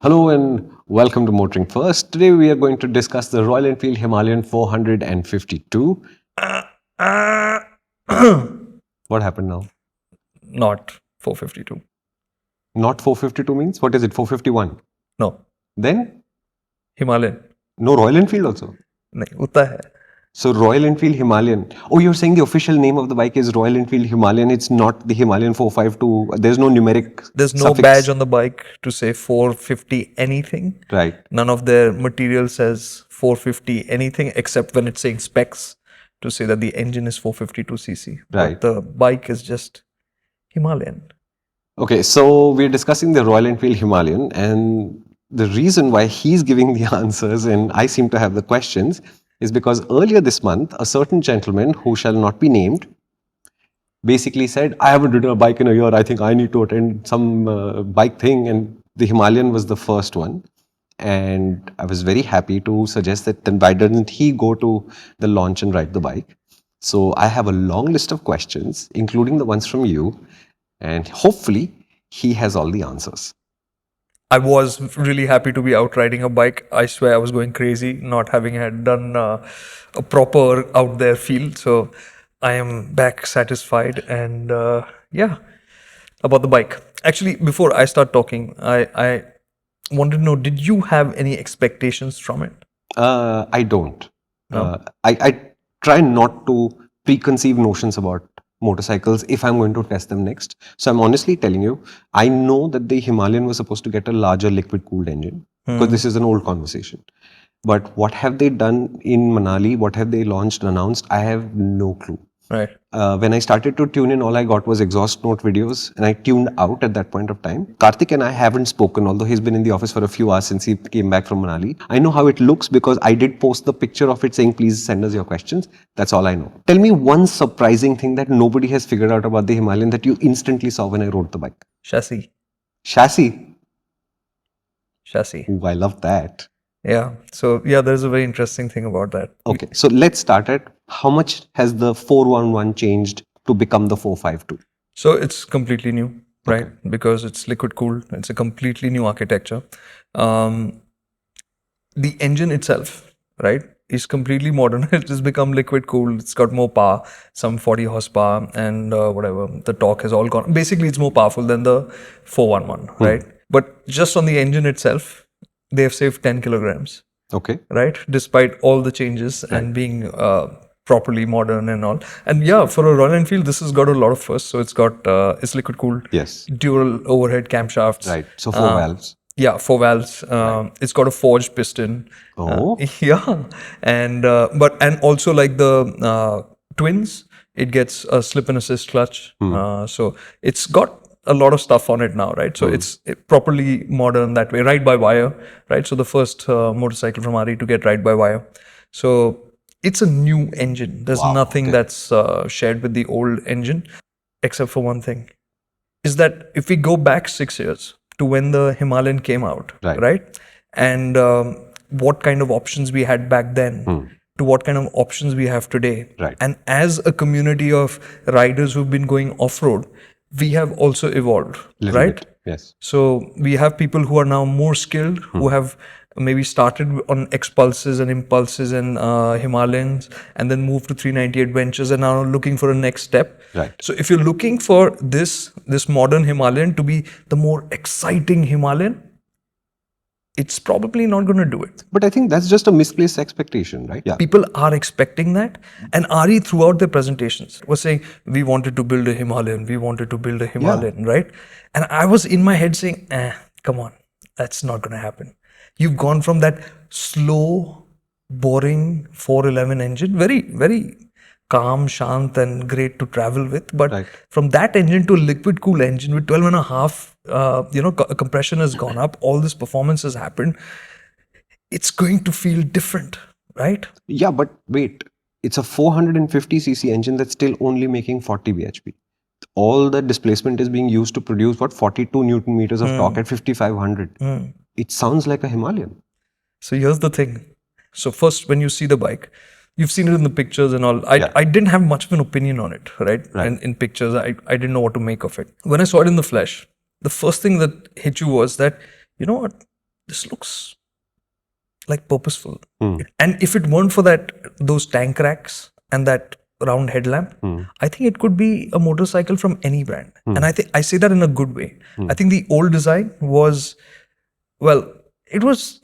Hello and welcome to MotorInc First. Today we are going to discuss the Royal Enfield Himalayan 452. What happened now? Not 452. Not 452 means? What is it? 451? No. Then? Himalayan. No Royal Enfield also? नहीं उतना है. So Royal Enfield Himalayan. Oh, you're saying the official name of the bike is Royal Enfield Himalayan. It's not the Himalayan 452. There's no numeric There's no suffix. badge on the bike to say 450 anything. Right. None of their material says 450 anything except when it's saying specs to say that the engine is 452cc. Right. But the bike is just Himalayan. Okay, so we're discussing the Royal Enfield Himalayan, and the reason why he's giving the answers and I seem to have the questions is because earlier this month, a certain gentleman who shall not be named basically said, I haven't ridden a bike in a year. I think I need to attend some bike thing. And the Himalayan was the first one. And I was very happy to suggest that then why doesn't he go to the launch and ride the bike? So I have a long list of questions, including the ones from you. And hopefully he has all the answers. I was really happy to be out riding a bike. I swear I was going crazy not having had done a proper out there feel. So I am back satisfied and yeah, about the bike. Actually, before I start talking, I wanted to know, did you have any expectations from it? I don't. No? I try not to preconceive notions about motorcycles if I'm going to test them next. So I'm honestly telling you, I know that the Himalayan was supposed to get a larger liquid cooled engine because this is an old conversation. But what have they done in Manali? What have they launched and announced? I have no clue. Right. When I started to tune in, all I got was exhaust note videos and I tuned out at that point of time. Kartik and I haven't spoken, although he's been in the office for a few hours since he came back from Manali. I know how it looks because I did post the picture of it saying, please send us your questions. That's all I know. Tell me one surprising thing that nobody has figured out about the Himalayan that you instantly saw when I rode the bike. Chassis. Chassis. Chassis. Ooh, I love that. Yeah. So yeah, there's a very interesting thing about that. Okay, so let's start at how much has the 411 changed to become the 452? So it's completely new, right? Because it's liquid cooled. It's a completely new architecture. The engine itself, right, is completely modern. It has become liquid cooled. It's got more power, some 40 horsepower and whatever. The torque has all gone. Basically, it's more powerful than the 411, right? But just on the engine itself, they have saved 10 kilograms. Okay. Right? Despite all the changes and being properly modern and all. And yeah, for a Royal Enfield, this has got a lot of firsts. So it's got, it's liquid cooled. Yes. Dual overhead camshafts. Right. So 4 valves. Yeah, 4 valves. It's got a forged piston. Oh. Yeah. And, and also like the twins, it gets a slip and assist clutch. So it's got a lot of stuff on it now, right? So it's properly modern that way, ride by wire, right? So the first motorcycle from RE to get ride by wire. So it's a new engine. There's nothing that's shared with the old engine, except for one thing, is that if we go back 6 years to when the Himalayan came out, right? And what kind of options we had back then to what kind of options we have today. Right. And as a community of riders who've been going off-road, we have also evolved, right? Bit. Yes. So we have people who are now more skilled, who have maybe started on X-Pulses and Impulses and Himalayans and then moved to 390 Adventures and now looking for a next step. Right. So if you're looking for this modern Himalayan to be the more exciting Himalayan, it's probably not going to do it. But I think that's just a misplaced expectation, right? Yeah. People are expecting that. And RE throughout their presentations was saying, we wanted to build a Himalayan. We wanted to build a Himalayan, right? And I was in my head saying, come on, that's not going to happen. You've gone from that slow, boring 411 engine, very, very calm, shant and great to travel with. But from that engine to a liquid cool engine with 12 and a half, compression has gone up. All this performance has happened. It's going to feel different, right? Yeah, but wait, it's a 450cc engine that's still only making 40 bhp. All the displacement is being used to produce 42 Newton meters of torque at 5500. It sounds like a Himalayan. So here's the thing. So first, when you see the bike, you've seen it in the pictures and all. I didn't have much of an opinion on it, right? And in pictures, I didn't know what to make of it. When I saw it in the flesh, the first thing that hit you was that, you know what? this looks like purposeful. Hmm. And if it weren't for those tank racks and that round headlamp, I think it could be a motorcycle from any brand. And I think I say that in a good way. I think the old design was, well, it was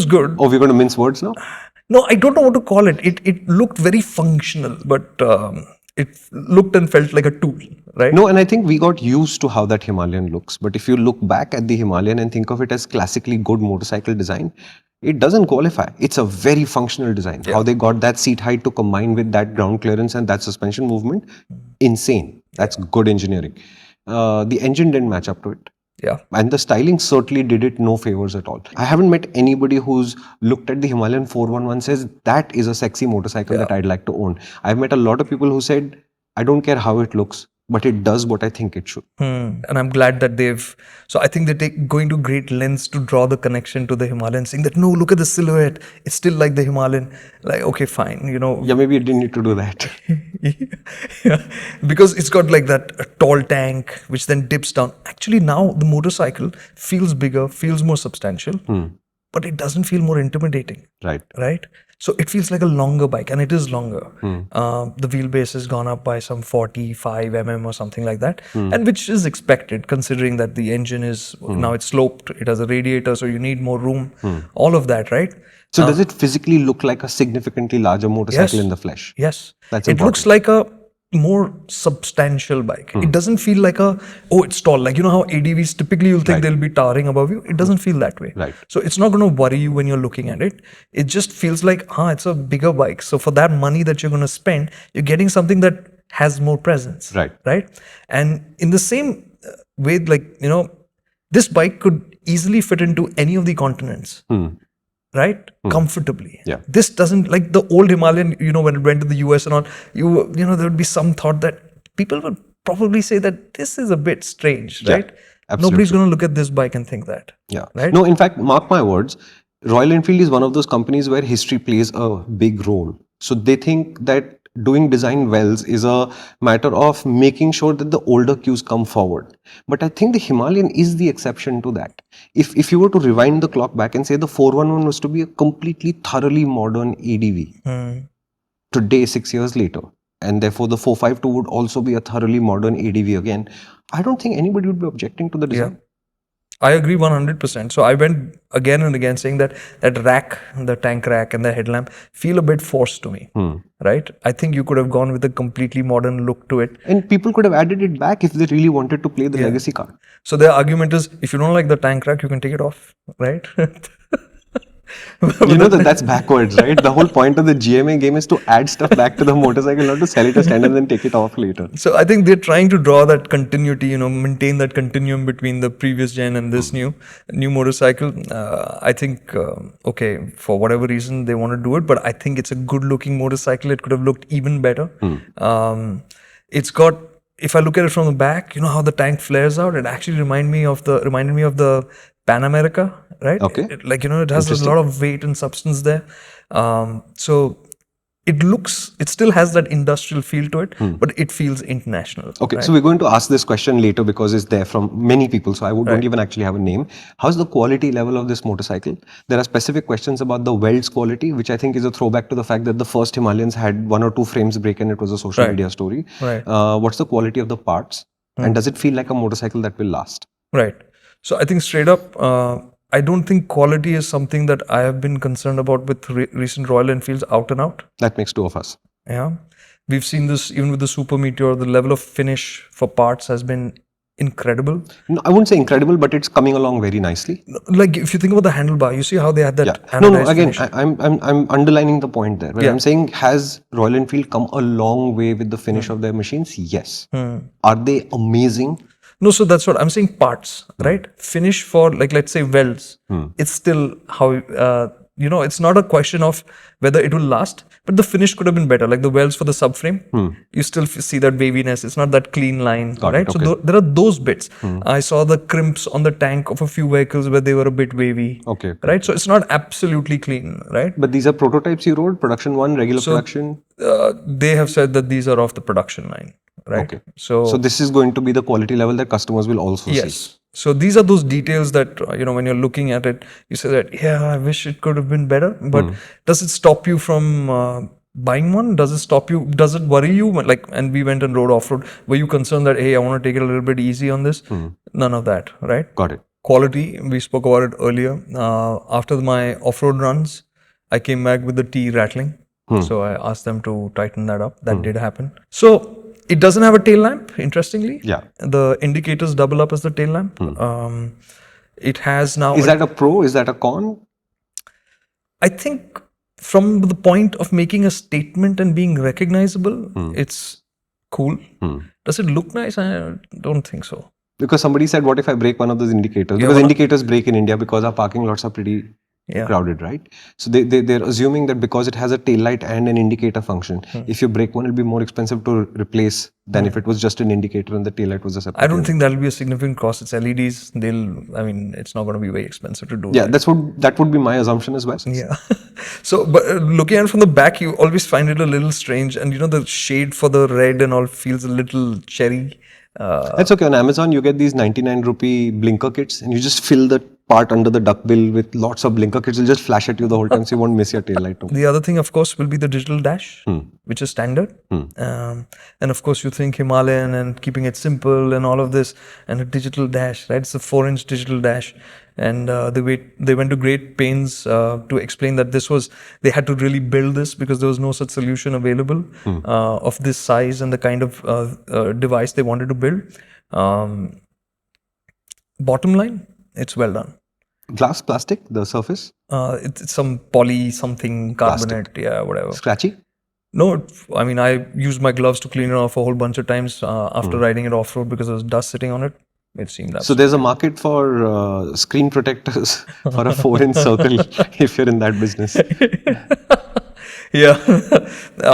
good. Oh, we're going to mince words now? No, I don't know what to call it. It looked very functional, but it looked and felt like a tool, right? No, and I think we got used to how that Himalayan looks. But if you look back at the Himalayan and think of it as classically good motorcycle design, it doesn't qualify. It's a very functional design. How they got that seat height to combine with that ground clearance and that suspension movement, insane. That's good engineering. The engine didn't match up to it. Yeah. And the styling certainly did it no favors at all. I haven't met anybody who's looked at the Himalayan 411 says that is a sexy motorcycle that I'd like to own. I've met a lot of people who said, I don't care how it looks, but it does what I think it should. And I'm glad that so I think they're going to great lengths to draw the connection to the Himalayan, saying that, no, look at the silhouette. It's still like the Himalayan. Like, okay, fine, Yeah, maybe you didn't need to do that. Yeah, because it's got like that tall tank, which then dips down. Actually, now the motorcycle feels bigger, feels more substantial, but it doesn't feel more intimidating. Right? So it feels like a longer bike, and it is longer. The wheelbase has gone up by some 45 mm or something like that, and which is expected considering that the engine is now it's sloped, it has a radiator, so you need more room, all of that, right? So does it physically look like a significantly larger motorcycle in the flesh? Yes. That's it important. Looks like a more substantial bike. It doesn't feel like it's tall. Like, how ADVs typically you'll think they'll be towering above you. It doesn't feel that way. Right. So it's not going to worry you when you're looking at it. It just feels like, it's a bigger bike. So for that money that you're going to spend, you're getting something that has more presence. Right. And in the same way, like, this bike could easily fit into any of the continents. Right? Comfortably. Yeah. This doesn't, like the old Himalayan, when it went to the US and all, there would be some thought that people would probably say that this is a bit strange, right? Absolutely. Nobody's going to look at this bike and think that. Yeah. Right? No, in fact, mark my words, Royal Enfield is one of those companies where history plays a big role. So they think that doing design wells is a matter of making sure that the older cues come forward. But I think the Himalayan is the exception to that. If you were to rewind the clock back and say the 411 was to be a completely thoroughly modern ADV, today, 6 years later, and therefore the 452 would also be a thoroughly modern ADV again, I don't think anybody would be objecting to the design. I agree 100%. So I went again and again saying that rack, the tank rack and the headlamp feel a bit forced to me, right? I think you could have gone with a completely modern look to it. And people could have added it back if they really wanted to play the legacy card. So their argument is, if you don't like the tank rack, you can take it off, right? You know that's backwards, right? The whole point of the GMA game is to add stuff back to the motorcycle, not to sell it as standard and then take it off later. So I think they're trying to draw that continuity, maintain that continuum between the previous gen and this new motorcycle. I think, for whatever reason they want to do it, but I think it's a good looking motorcycle. It could have looked even better. It's got, if I look at it from the back, how the tank flares out, it actually reminded me of the Pan America, right? Okay. It has a lot of weight and substance there. So it still has that industrial feel to it, but it feels international. Okay, right? so we're going to ask this question later because it's there from many people, so I don't even actually have a name. How's the quality level of this motorcycle? There are specific questions about the welds quality, which I think is a throwback to the fact that the first Himalayans had 1 or 2 frames break and it was a social media story. Right. What's the quality of the parts? And does it feel like a motorcycle that will last? Right. So I think straight up, I don't think quality is something that I have been concerned about with recent Royal Enfields out and out. That makes 2 of us. Yeah. We've seen this even with the Super Meteor. The level of finish for parts has been incredible. No, I wouldn't say incredible, but it's coming along very nicely. Like if you think about the handlebar, you see how they had that anodized finish. I'm underlining the point there. When I'm saying, has Royal Enfield come a long way with the finish of their machines? Yes. Are they amazing? No, so that's what I'm saying. Parts, right? Finish for, like, let's say welds. It's still how it's not a question of whether it will last, but the finish could have been better. Like the welds for the subframe, you still see that waviness. It's not that clean line, right? Okay. So there are those bits. I saw the crimps on the tank of a few vehicles where they were a bit wavy. Okay. Right? So it's not absolutely clean, right? But these are prototypes you rode? Production 1, regular production? They have said that these are off the production line. Right. Okay. So this is going to be the quality level that customers will also see. So these are those details that, when you're looking at it, you say that, yeah, I wish it could have been better. But does it stop you from buying one? Does it stop you? Does it worry you? Like, and we went and rode off-road. Were you concerned that, hey, I want to take it a little bit easy on this? None of that, right? Got it. Quality, we spoke about it earlier. After my off-road runs, I came back with the T rattling. So I asked them to tighten that up. That did happen. So it doesn't have a tail lamp, interestingly. Yeah. The indicators double up as the tail lamp. It has now... Is that a pro? Is that a con? I think from the point of making a statement and being recognizable, it's cool. Does it look nice? I don't think so. Because somebody said, what if I break one of those indicators? Because indicators break in India because our parking lots are pretty crowded, right? So they're assuming that because it has a tail light and an indicator function, if you break one, it'll be more expensive to replace than if it was just an indicator and the tail light was a separate. I don't think that'll be a significant cost. It's LEDs. It's not going to be very expensive to do. Yeah, that would be my assumption as well. Yeah. So, but looking at it from the back, you always find it a little strange. And the shade for the red and all feels a little cherry. That's okay. On Amazon, you get these 99 rupee blinker kits and you just fill the part under the duckbill with lots of blinker kits. It'll just flash at you the whole time so you won't miss your tail light. The other thing, of course, will be the digital dash, which is standard. And of course, you think Himalayan and keeping it simple and all of this, and a digital dash, right? It's a 4-inch digital dash. And they went to great pains to explain that they had to really build this because there was no such solution available of this size and the kind of device they wanted to build. Bottom line, it's well done. Glass, plastic, the surface? It's some poly something carbonate, Plastic. Whatever. Scratchy? No, I used my gloves to clean it off a whole bunch of times after riding it off-road because there was dust sitting on it. It seemed that. So there's a market for screen protectors for a 4-inch circle if you're in that business. Yeah,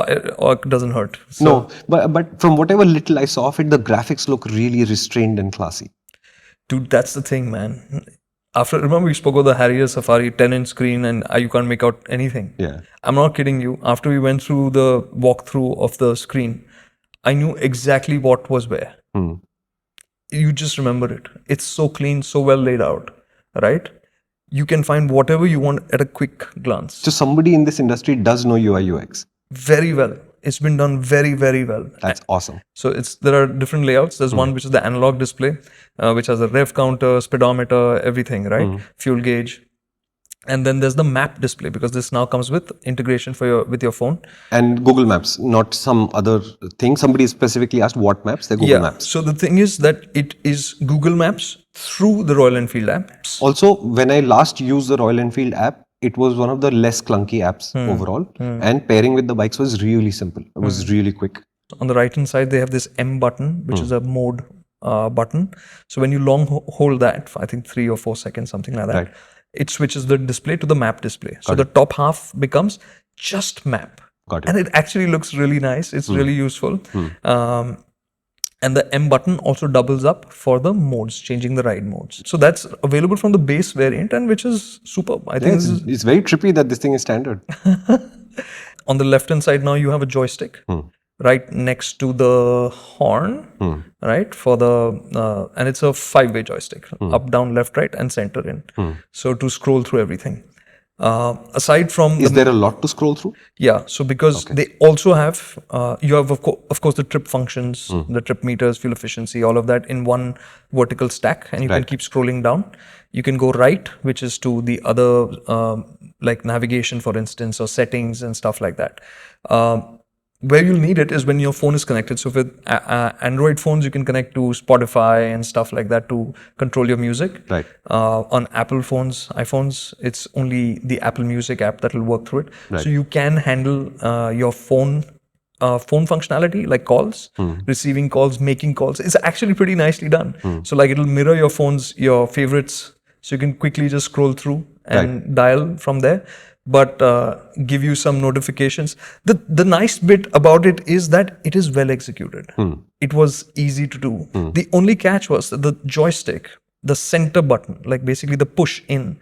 it doesn't hurt. So. No, but from whatever little I saw of it, the graphics look really restrained and classy. Dude, that's the thing, man. Remember we spoke about the Harrier Safari 10-inch screen and you can't make out anything. Yeah. I'm not kidding you. After we went through the walkthrough of the screen, I knew exactly what was where. You just remember it. It's so clean, so well laid out, right? You can find whatever you want at a quick glance. So somebody in this industry does know UI UX. Very well. It's been done very, very well. That's awesome. So there are different layouts. There's one which is the analog display, which has a rev counter, speedometer, everything, right? Fuel gauge. And then there's the map display because this now comes with integration with your phone. And Google Maps, not some other thing. Somebody specifically asked what maps? They're Google Maps. So the thing is that it is Google Maps through the Royal Enfield apps. Also, when I last used the Royal Enfield app, it was one of the less clunky apps overall. And pairing with the bikes was really simple. It was really quick. On the right hand side, they have this M button, which is a mode button. So when you long hold that, I think 3 or 4 seconds, something like that. Right. It switches the display to the map display. So the top half becomes just map. Got it. And it actually looks really nice. It's really useful. And the M button also doubles up for the modes, changing the ride modes. So that's available from the base variant and which is superb. I think it's very trippy that this thing is standard. On the left hand side now you have a joystick. Right next to the horn, right? For the and it's a 5-way joystick, up, down, left, right, and center in. So to scroll through everything. Aside from, is there a lot to scroll through? Yeah. So because they also have, you have of course the trip functions, the trip meters, fuel efficiency, all of that in one vertical stack, and you can keep scrolling down. You can go right, which is to the other like navigation, for instance, or settings and stuff like that. Where you'll need it is when your phone is connected. So with Android phones, you can connect to Spotify and stuff like that to control your music. Right. On Apple phones, iPhones, it's only the Apple Music app that will work through it. Right. So you can handle your phone functionality like calls, receiving calls, making calls. It's actually pretty nicely done. So like it'll mirror your favorites. So you can quickly just scroll through and dial from there. But give you some notifications. The nice bit about it is that it is well executed. It was easy to do. The only catch was that the joystick, the center button, like basically the push in,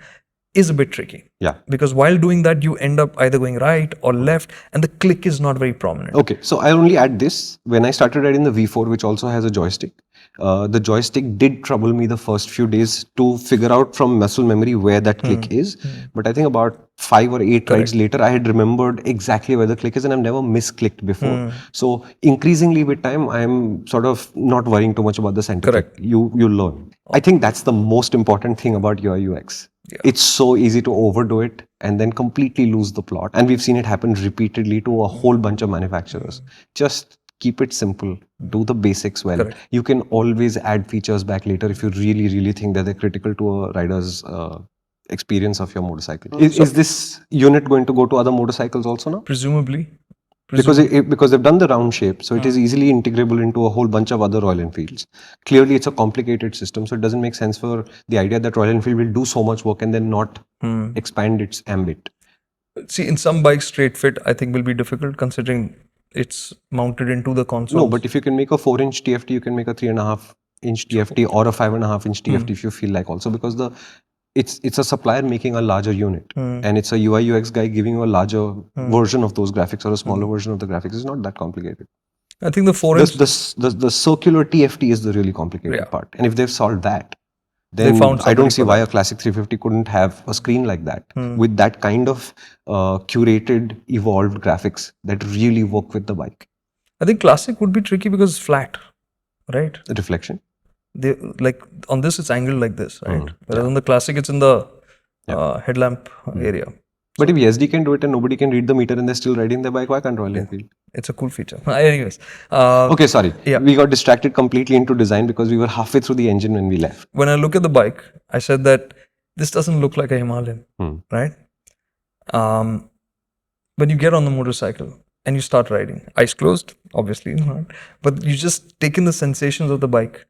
is a bit tricky. Yeah. Because while doing that, you end up either going right or left, and the click is not very prominent. Okay, so I only add this when I started riding the V4, which also has a joystick. the joystick did trouble me the first few days to figure out from muscle memory where that click is. But I think about 5 or 8 rides later, I had remembered exactly where the click is, and I've never misclicked before. So increasingly with time, I'm sort of not worrying too much about the scientific. You learn. I think that's the most important thing about UI UX. It's so easy to overdo it and then completely lose the plot. And we've seen it happen repeatedly to a whole bunch of manufacturers. Just keep it simple. Do the basics well. You can always add features back later if you really, really think that they're critical to a rider's experience of your motorcycle. Is this unit going to go to other motorcycles also now? Presumably. Because they've done the round shape, so it is easily integrable into a whole bunch of other Royal Enfields. Clearly, it's a complicated system, so it doesn't make sense for the idea that Royal Enfield will do so much work and then not expand its ambit. See, in some bikes, straight fit, I think will be difficult considering it's mounted into the console. No, but if you can make a 4-inch TFT, you can make a 3.5-inch TFT or a 5.5-inch TFT if you feel like also, because it's a supplier making a larger unit and it's a UI UX guy giving you a larger version of those graphics or a smaller version of the graphics. It's not that complicated. I think the 4-inch... The circular TFT is the really complicated part. And if they've solved that, then I don't see why a Classic 350 couldn't have a screen like that with that kind of curated, evolved graphics that really work with the bike. I think Classic would be tricky because it's flat, right? The reflection. They, like on this, it's angled like this, right? Whereas on the Classic, it's in the headlamp area. But if SD can do it and nobody can read the meter and they're still riding their bike, why can't Royal Enfield? It's a cool feature. Anyways. Okay, sorry. We got distracted completely into design because we were halfway through the engine when we left. When I look at the bike, I said that this doesn't look like a Himalayan, right? When you get on the motorcycle and you start riding, eyes closed, obviously, but you just take in the sensations of the bike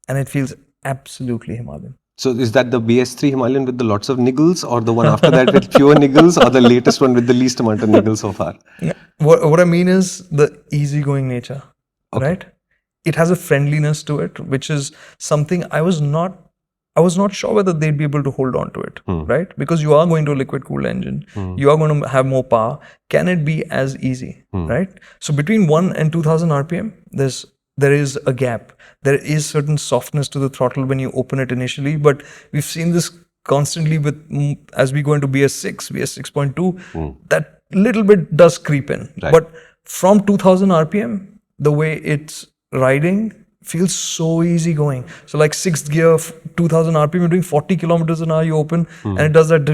and it feels absolutely Himalayan. So is that the BS3 Himalayan with the lots of niggles, or the one after that with fewer niggles, or the latest one with the least amount of niggles so far? Yeah. What I mean is the easygoing nature, right? It has a friendliness to it, which is something I was not sure whether they'd be able to hold on to it, right? Because you are going to a liquid cooled engine, you are going to have more power. Can it be as easy, right? So between 1 and 2000 RPM, there is a gap. There is certain softness to the throttle when you open it initially, but we've seen this constantly with as we go into BS6, BS 6.2, that little bit does creep in. Right. But from 2000 RPM, the way it's riding feels so easy going. So like 6th gear, 2000 RPM, you're doing 40 kilometers an hour, you open and it does that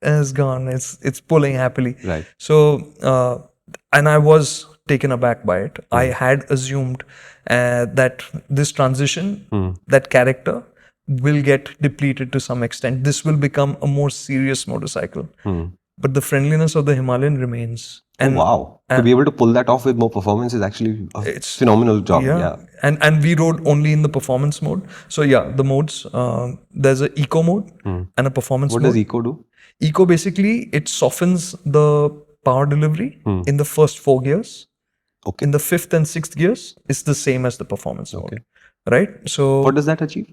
and it's gone. It's pulling happily. Right. So, and I was taken aback by it. I had assumed that this transition, that character will get depleted to some extent. This will become a more serious motorcycle. But the friendliness of the Himalayan remains. And wow. To be able to pull that off with more performance is actually a phenomenal job. Yeah. And we rode only in the performance mode. So yeah, the modes, there's an eco mode and a performance mode. What does eco do? Eco basically, it softens the power delivery in the first 4 gears. In the 5th and 6th gears, it's the same as the performance mode. Right? So what does that achieve?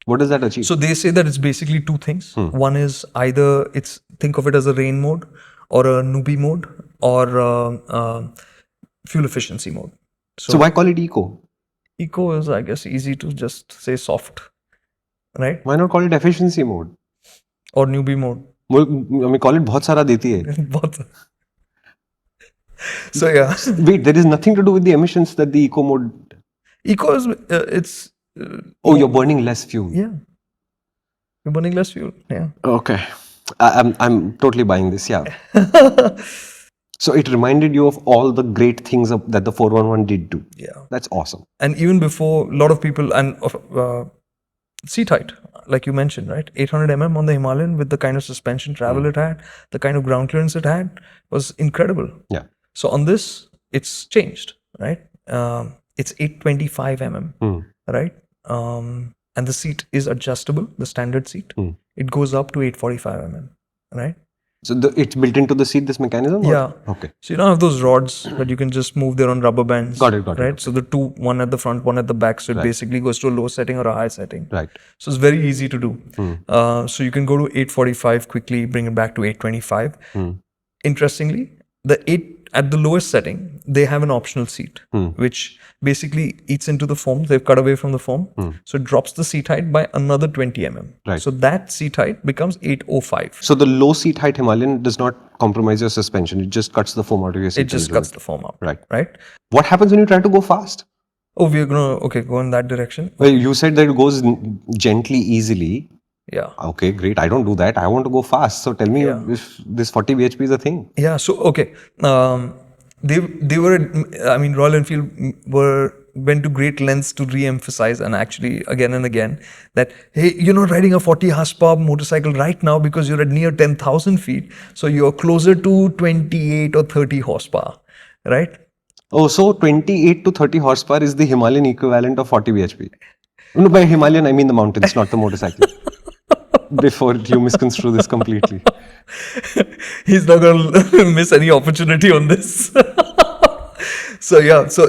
What does that achieve? So they say that it's basically 2 things. One is either think of it as a rain mode or a newbie mode or fuel efficiency mode. So why call it eco? Eco is, I guess, easy to just say soft, right? Why not call it efficiency mode? Or newbie mode? I mean, call it बहुत सारा देती है. So yeah. Wait, there is nothing to do with the emissions that the eco mode. Eco is it's. You're burning less fuel. Yeah. You're burning less fuel. Yeah. Okay. I'm totally buying this. Yeah. So it reminded you of all the great things that the 411 did do. Yeah. That's awesome. And even before, a lot of people and seat height, like you mentioned, right? 800 mm on the Himalayan with the kind of suspension travel it had, the kind of ground clearance it had was incredible. Yeah. So on this, it's changed, right? It's 825 mm, right? And the seat is adjustable, the standard seat. It goes up to 845 mm, right? So it's built into the seat, this mechanism? Yeah. Okay. So you don't have those rods that you can just move there on rubber bands. Got it. Right? So the two, one at the front, one at the back. So it basically goes to a low setting or a high setting. Right. So it's very easy to do. So you can go to 845 quickly, bring it back to 825. Interestingly, the at the lowest setting, they have an optional seat, which basically eats into the foam. They've cut away from the foam. So it drops the seat height by another 20 mm. Right. So that seat height becomes 805. So the low seat height Himalayan does not compromise your suspension. It just cuts the foam out of your seat. It just cuts the foam out. Right. Right. What happens when you try to go fast? Oh, we're going to, go in that direction. Well, you said that it goes gently, easily. Yeah. Okay, great. I don't do that. I want to go fast. So tell me if this 40 bhp is a thing. Yeah. So, okay. They were, I mean, Royal Enfield went to great lengths to re-emphasize and actually again and again that, hey, you're not riding a 40 horsepower motorcycle right now because you're at near 10,000 feet. So you're closer to 28 or 30 horsepower, right? Oh, so 28 to 30 horsepower is the Himalayan equivalent of 40 bhp. No, by Himalayan, I mean the mountains, not the motorcycle. Before you misconstrue this completely. He's not going to miss any opportunity on this. So yeah, so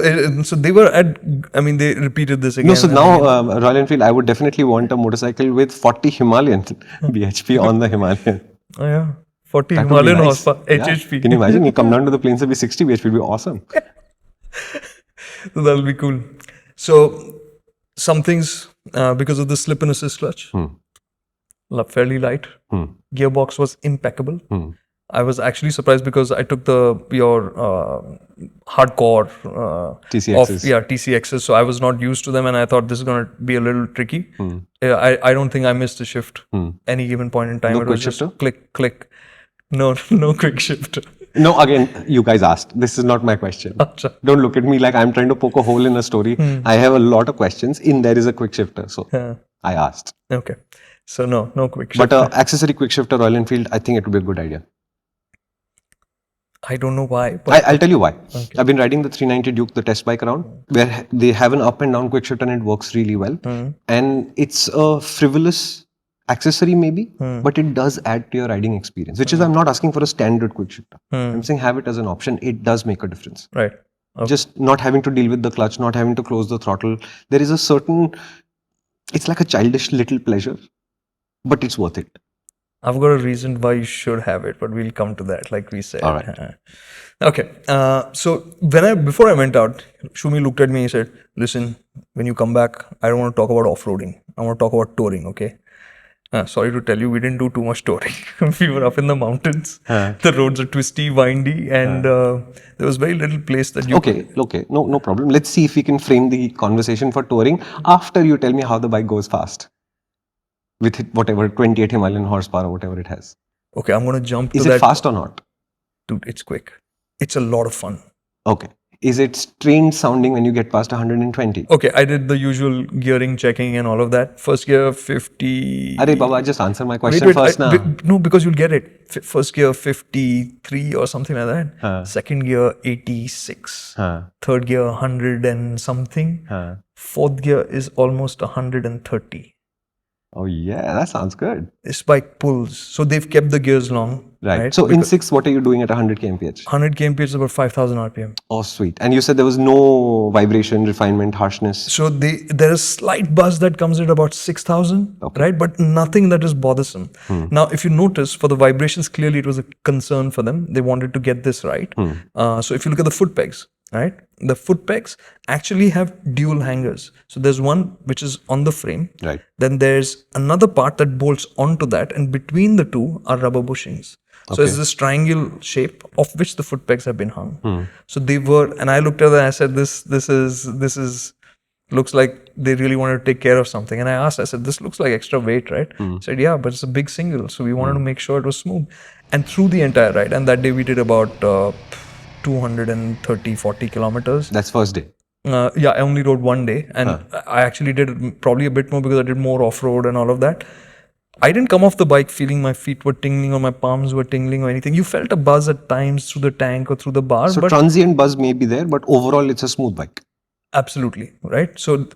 they were at, I mean, they repeated this again. No, so now Royal Enfield, I would definitely want a motorcycle with 40 Himalayan bhp on the Himalayan. Oh yeah, 40 That would be Himalayan nice. horsepower, Yeah. HHP. Can you imagine? You come down to the plains, it'll be 60 bhp, it'll be awesome. So that'll be cool. So some things, because of the slip and assist clutch, fairly light. Gearbox was impeccable. I was actually surprised because I took the pure hardcore TCXs. TCXs. So I was not used to them, and I thought this is going to be a little tricky. I don't think I missed a shift any given point in time. No it quick was just shifter? click. No quick shift. No, again, you guys asked. This is not my question. Acha. Don't look at me like I'm trying to poke a hole in a story. I have a lot of questions. In there is a quick shifter. So I asked. Okay. So no quick shifter. But accessory quick shifter Royal Enfield, I think it would be a good idea. I don't know why. But I'll tell you why. Okay. I've been riding the 390 Duke, the test bike around, where they have an up and down quick shifter and it works really well. And it's a frivolous accessory maybe, but it does add to your riding experience, which is I'm not asking for a standard quick shifter. I'm saying have it as an option. It does make a difference. Right. Okay. Just not having to deal with the clutch, not having to close the throttle. There is a certain, it's like a childish little pleasure, but it's worth it. I've got a reason why you should have it, but we'll come to that, like we said. All right. Okay. So before I went out, Shumi looked at me and said, "Listen, when you come back, I don't want to talk about off-roading. I want to talk about touring, okay?" Sorry to tell you, we didn't do too much touring. We were up in the mountains. The roads are twisty, windy, and there was very little place that you Okay, no problem. Let's see if we can frame the conversation for touring after you tell me how the bike goes fast. With whatever 28 Himalayan horsepower or whatever it has. Okay, I'm going to jump to Is that. it fast or not? Dude, it's quick. It's a lot of fun. Okay. Is it strained sounding when you get past 120? Okay, I did the usual gearing checking and all of that. First gear 50. Arey Baba, just answer my question first now. No, because you'll get it. First gear 53 or something like that. Second gear 86. Third gear 100 and something. Fourth gear is almost 130. Oh yeah, that sounds good. This bike pulls. So they've kept the gears long. Right. So in 6, what are you doing at 100 kmph? 100 kmph is about 5,000 RPM. Oh sweet. And you said there was no vibration, refinement, harshness. So there is slight buzz that comes at about 6,000, right? But nothing that is bothersome. Now, if you notice, for the vibrations, clearly it was a concern for them. They wanted to get this right. So if you look at the foot pegs, right? The foot pegs actually have dual hangers. So there's one which is on the frame. Right. Then there's another part that bolts onto that, and between the two are rubber bushings. So it's this triangle shape of which the foot pegs have been hung. So they were, and I looked at it and I said, this is looks like they really wanted to take care of something. And I asked, I said, this looks like extra weight, right? He said, yeah, but it's a big single. So we wanted to make sure it was smooth. And through the entire ride, and that day we did about 230, 40 kilometers. That's first day. Yeah, I only rode one day, and I actually did probably a bit more because I did more off-road and all of that. I didn't come off the bike feeling my feet were tingling or my palms were tingling or anything. You felt a buzz at times through the tank or through the bar. So but transient buzz may be there, but overall it's a smooth bike. Absolutely, right? So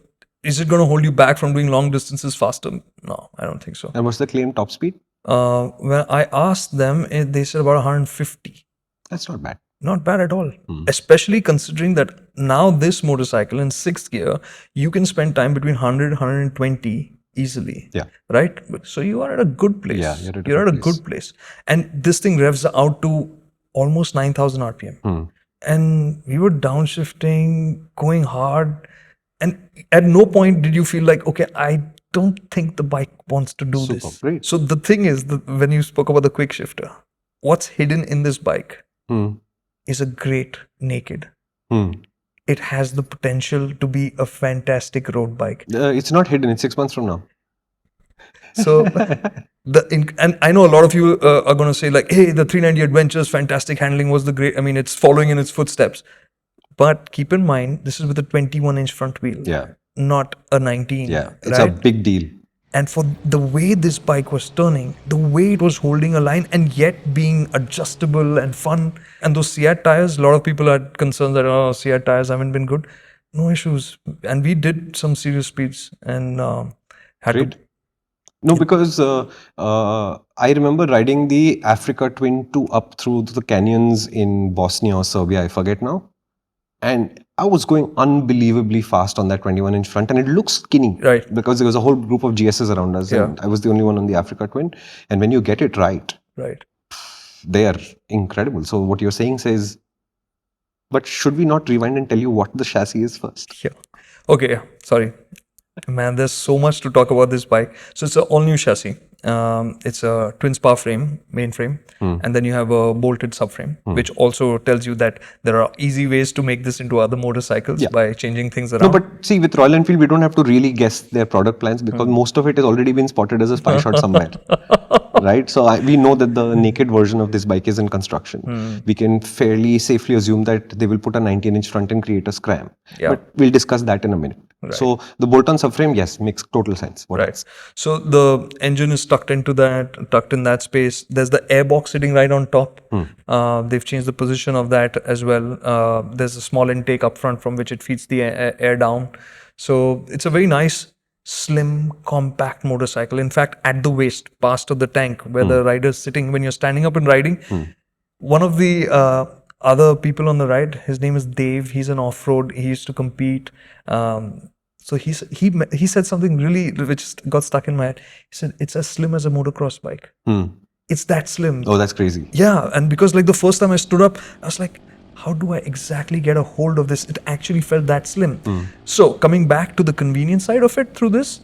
is it going to hold you back from doing long distances faster? No, I don't think so. And what's the claim top speed? When I asked them, they said about 150. That's not bad. Not bad at all. Especially considering that now this motorcycle in 6th gear, you can spend time between 100 and 120 easily. Yeah. Right? So you are at a good place. Yeah, you're at a good place. And this thing revs out to almost 9,000 RPM. and we were downshifting, going hard, and at no point did you feel like, okay, I don't think the bike wants to do Super, this. great. So the thing is, when you spoke about the quick shifter, what's hidden in this bike is a great naked. It has the potential to be a fantastic road bike. It's not hidden. It's 6 months from now. So and I know a lot of you are going to say like, hey, the 390 Adventures, fantastic handling was the great. I mean, it's following in its footsteps. But keep in mind, this is with a 21-inch front wheel, not a 19. Yeah, it's a big deal. And for the way this bike was turning, the way it was holding a line and yet being adjustable and fun. And those Seat tires, a lot of people had concerns that, oh, Seat tires haven't been good. No issues. And we did some serious speeds and had Great. to. No, because I remember riding the Africa Twin 2 up through the canyons in Bosnia or Serbia, I forget now. And I was going unbelievably fast on that 21-inch front, and it looks skinny, Right? Because there was a whole group of GSs around us, and I was the only one on the Africa Twin. And when you get it right, they are incredible. So what you're saying says, but should we not rewind and tell you what the chassis is first? Yeah. Okay. Yeah. Sorry. Man, there's so much to talk about this bike. So it's an all-new chassis. It's a twin spar frame, main frame, and then you have a bolted subframe, which also tells you that there are easy ways to make this into other motorcycles by changing things around. No, but see, with Royal Enfield, we don't have to really guess their product plans because most of it has already been spotted as a spy shot somewhere. Right? So we know that the naked version of this bike is in construction. We can fairly safely assume that they will put a 19-inch front and create a scram. But we'll discuss that in a minute. So the bolt-on subframe, yes, makes total sense. What else? So the engine is tucked in that space. There's the airbox sitting right on top. They've changed the position of that as well. There's a small intake up front from which it feeds the air down. So it's a very nice, slim, compact motorcycle. In fact, at the waist, past of the tank, where the rider's sitting, when you're standing up and riding, one of the other people on the ride, his name is Dave. He's an off-road. He used to compete. So he said something really which got stuck in my head. He said, it's as slim as a motocross bike. It's that slim. Oh, that's crazy. Yeah. And because like the first time I stood up, I was like, how do I exactly get a hold of this? It actually felt that slim. So coming back to the convenience side of it through this,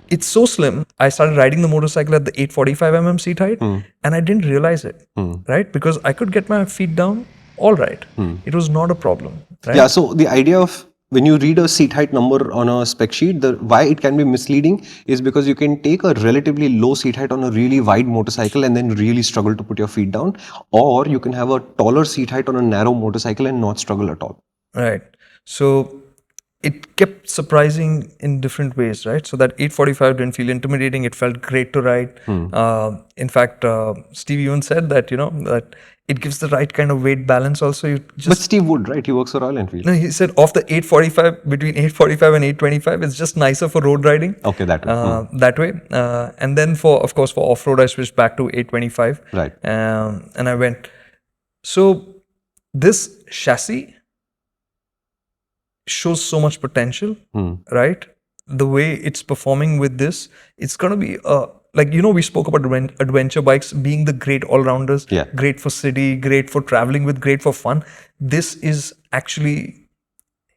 it's so slim. I started riding the motorcycle at the 845mm seat height and I didn't realize it, right? Because I could get my feet down all right. It was not a problem. Right? Yeah, so the idea of when you read a seat height number on a spec sheet, why it can be misleading is because you can take a relatively low seat height on a really wide motorcycle and then really struggle to put your feet down, or you can have a taller seat height on a narrow motorcycle and not struggle at all. Right. So it kept surprising in different ways, right? So that 845 didn't feel intimidating. It felt great to ride. In fact, Steve even said that, that it gives the right kind of weight balance also. But Steve Wood, right? He works for Royal Enfield. No, he said off the 845, between 845 and 825, it's just nicer for road riding. Okay, that way. That way. And then for off-road, I switched back to 825. Right. And I went. So this chassis shows so much potential, right? The way it's performing with this, it's going to be we spoke about adventure bikes being the great all-rounders, great for city, great for traveling with, great for fun. This is actually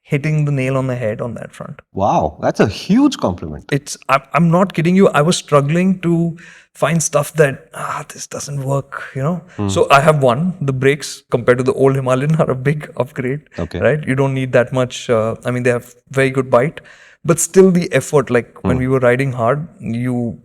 hitting the nail on the head on that front. Wow, that's a huge compliment. I'm not kidding you. I was struggling to find stuff that, this doesn't work, So I have the brakes compared to the old Himalayan are a big upgrade, right? You don't need that much. They have very good bite, but still the effort, like when we were riding hard, you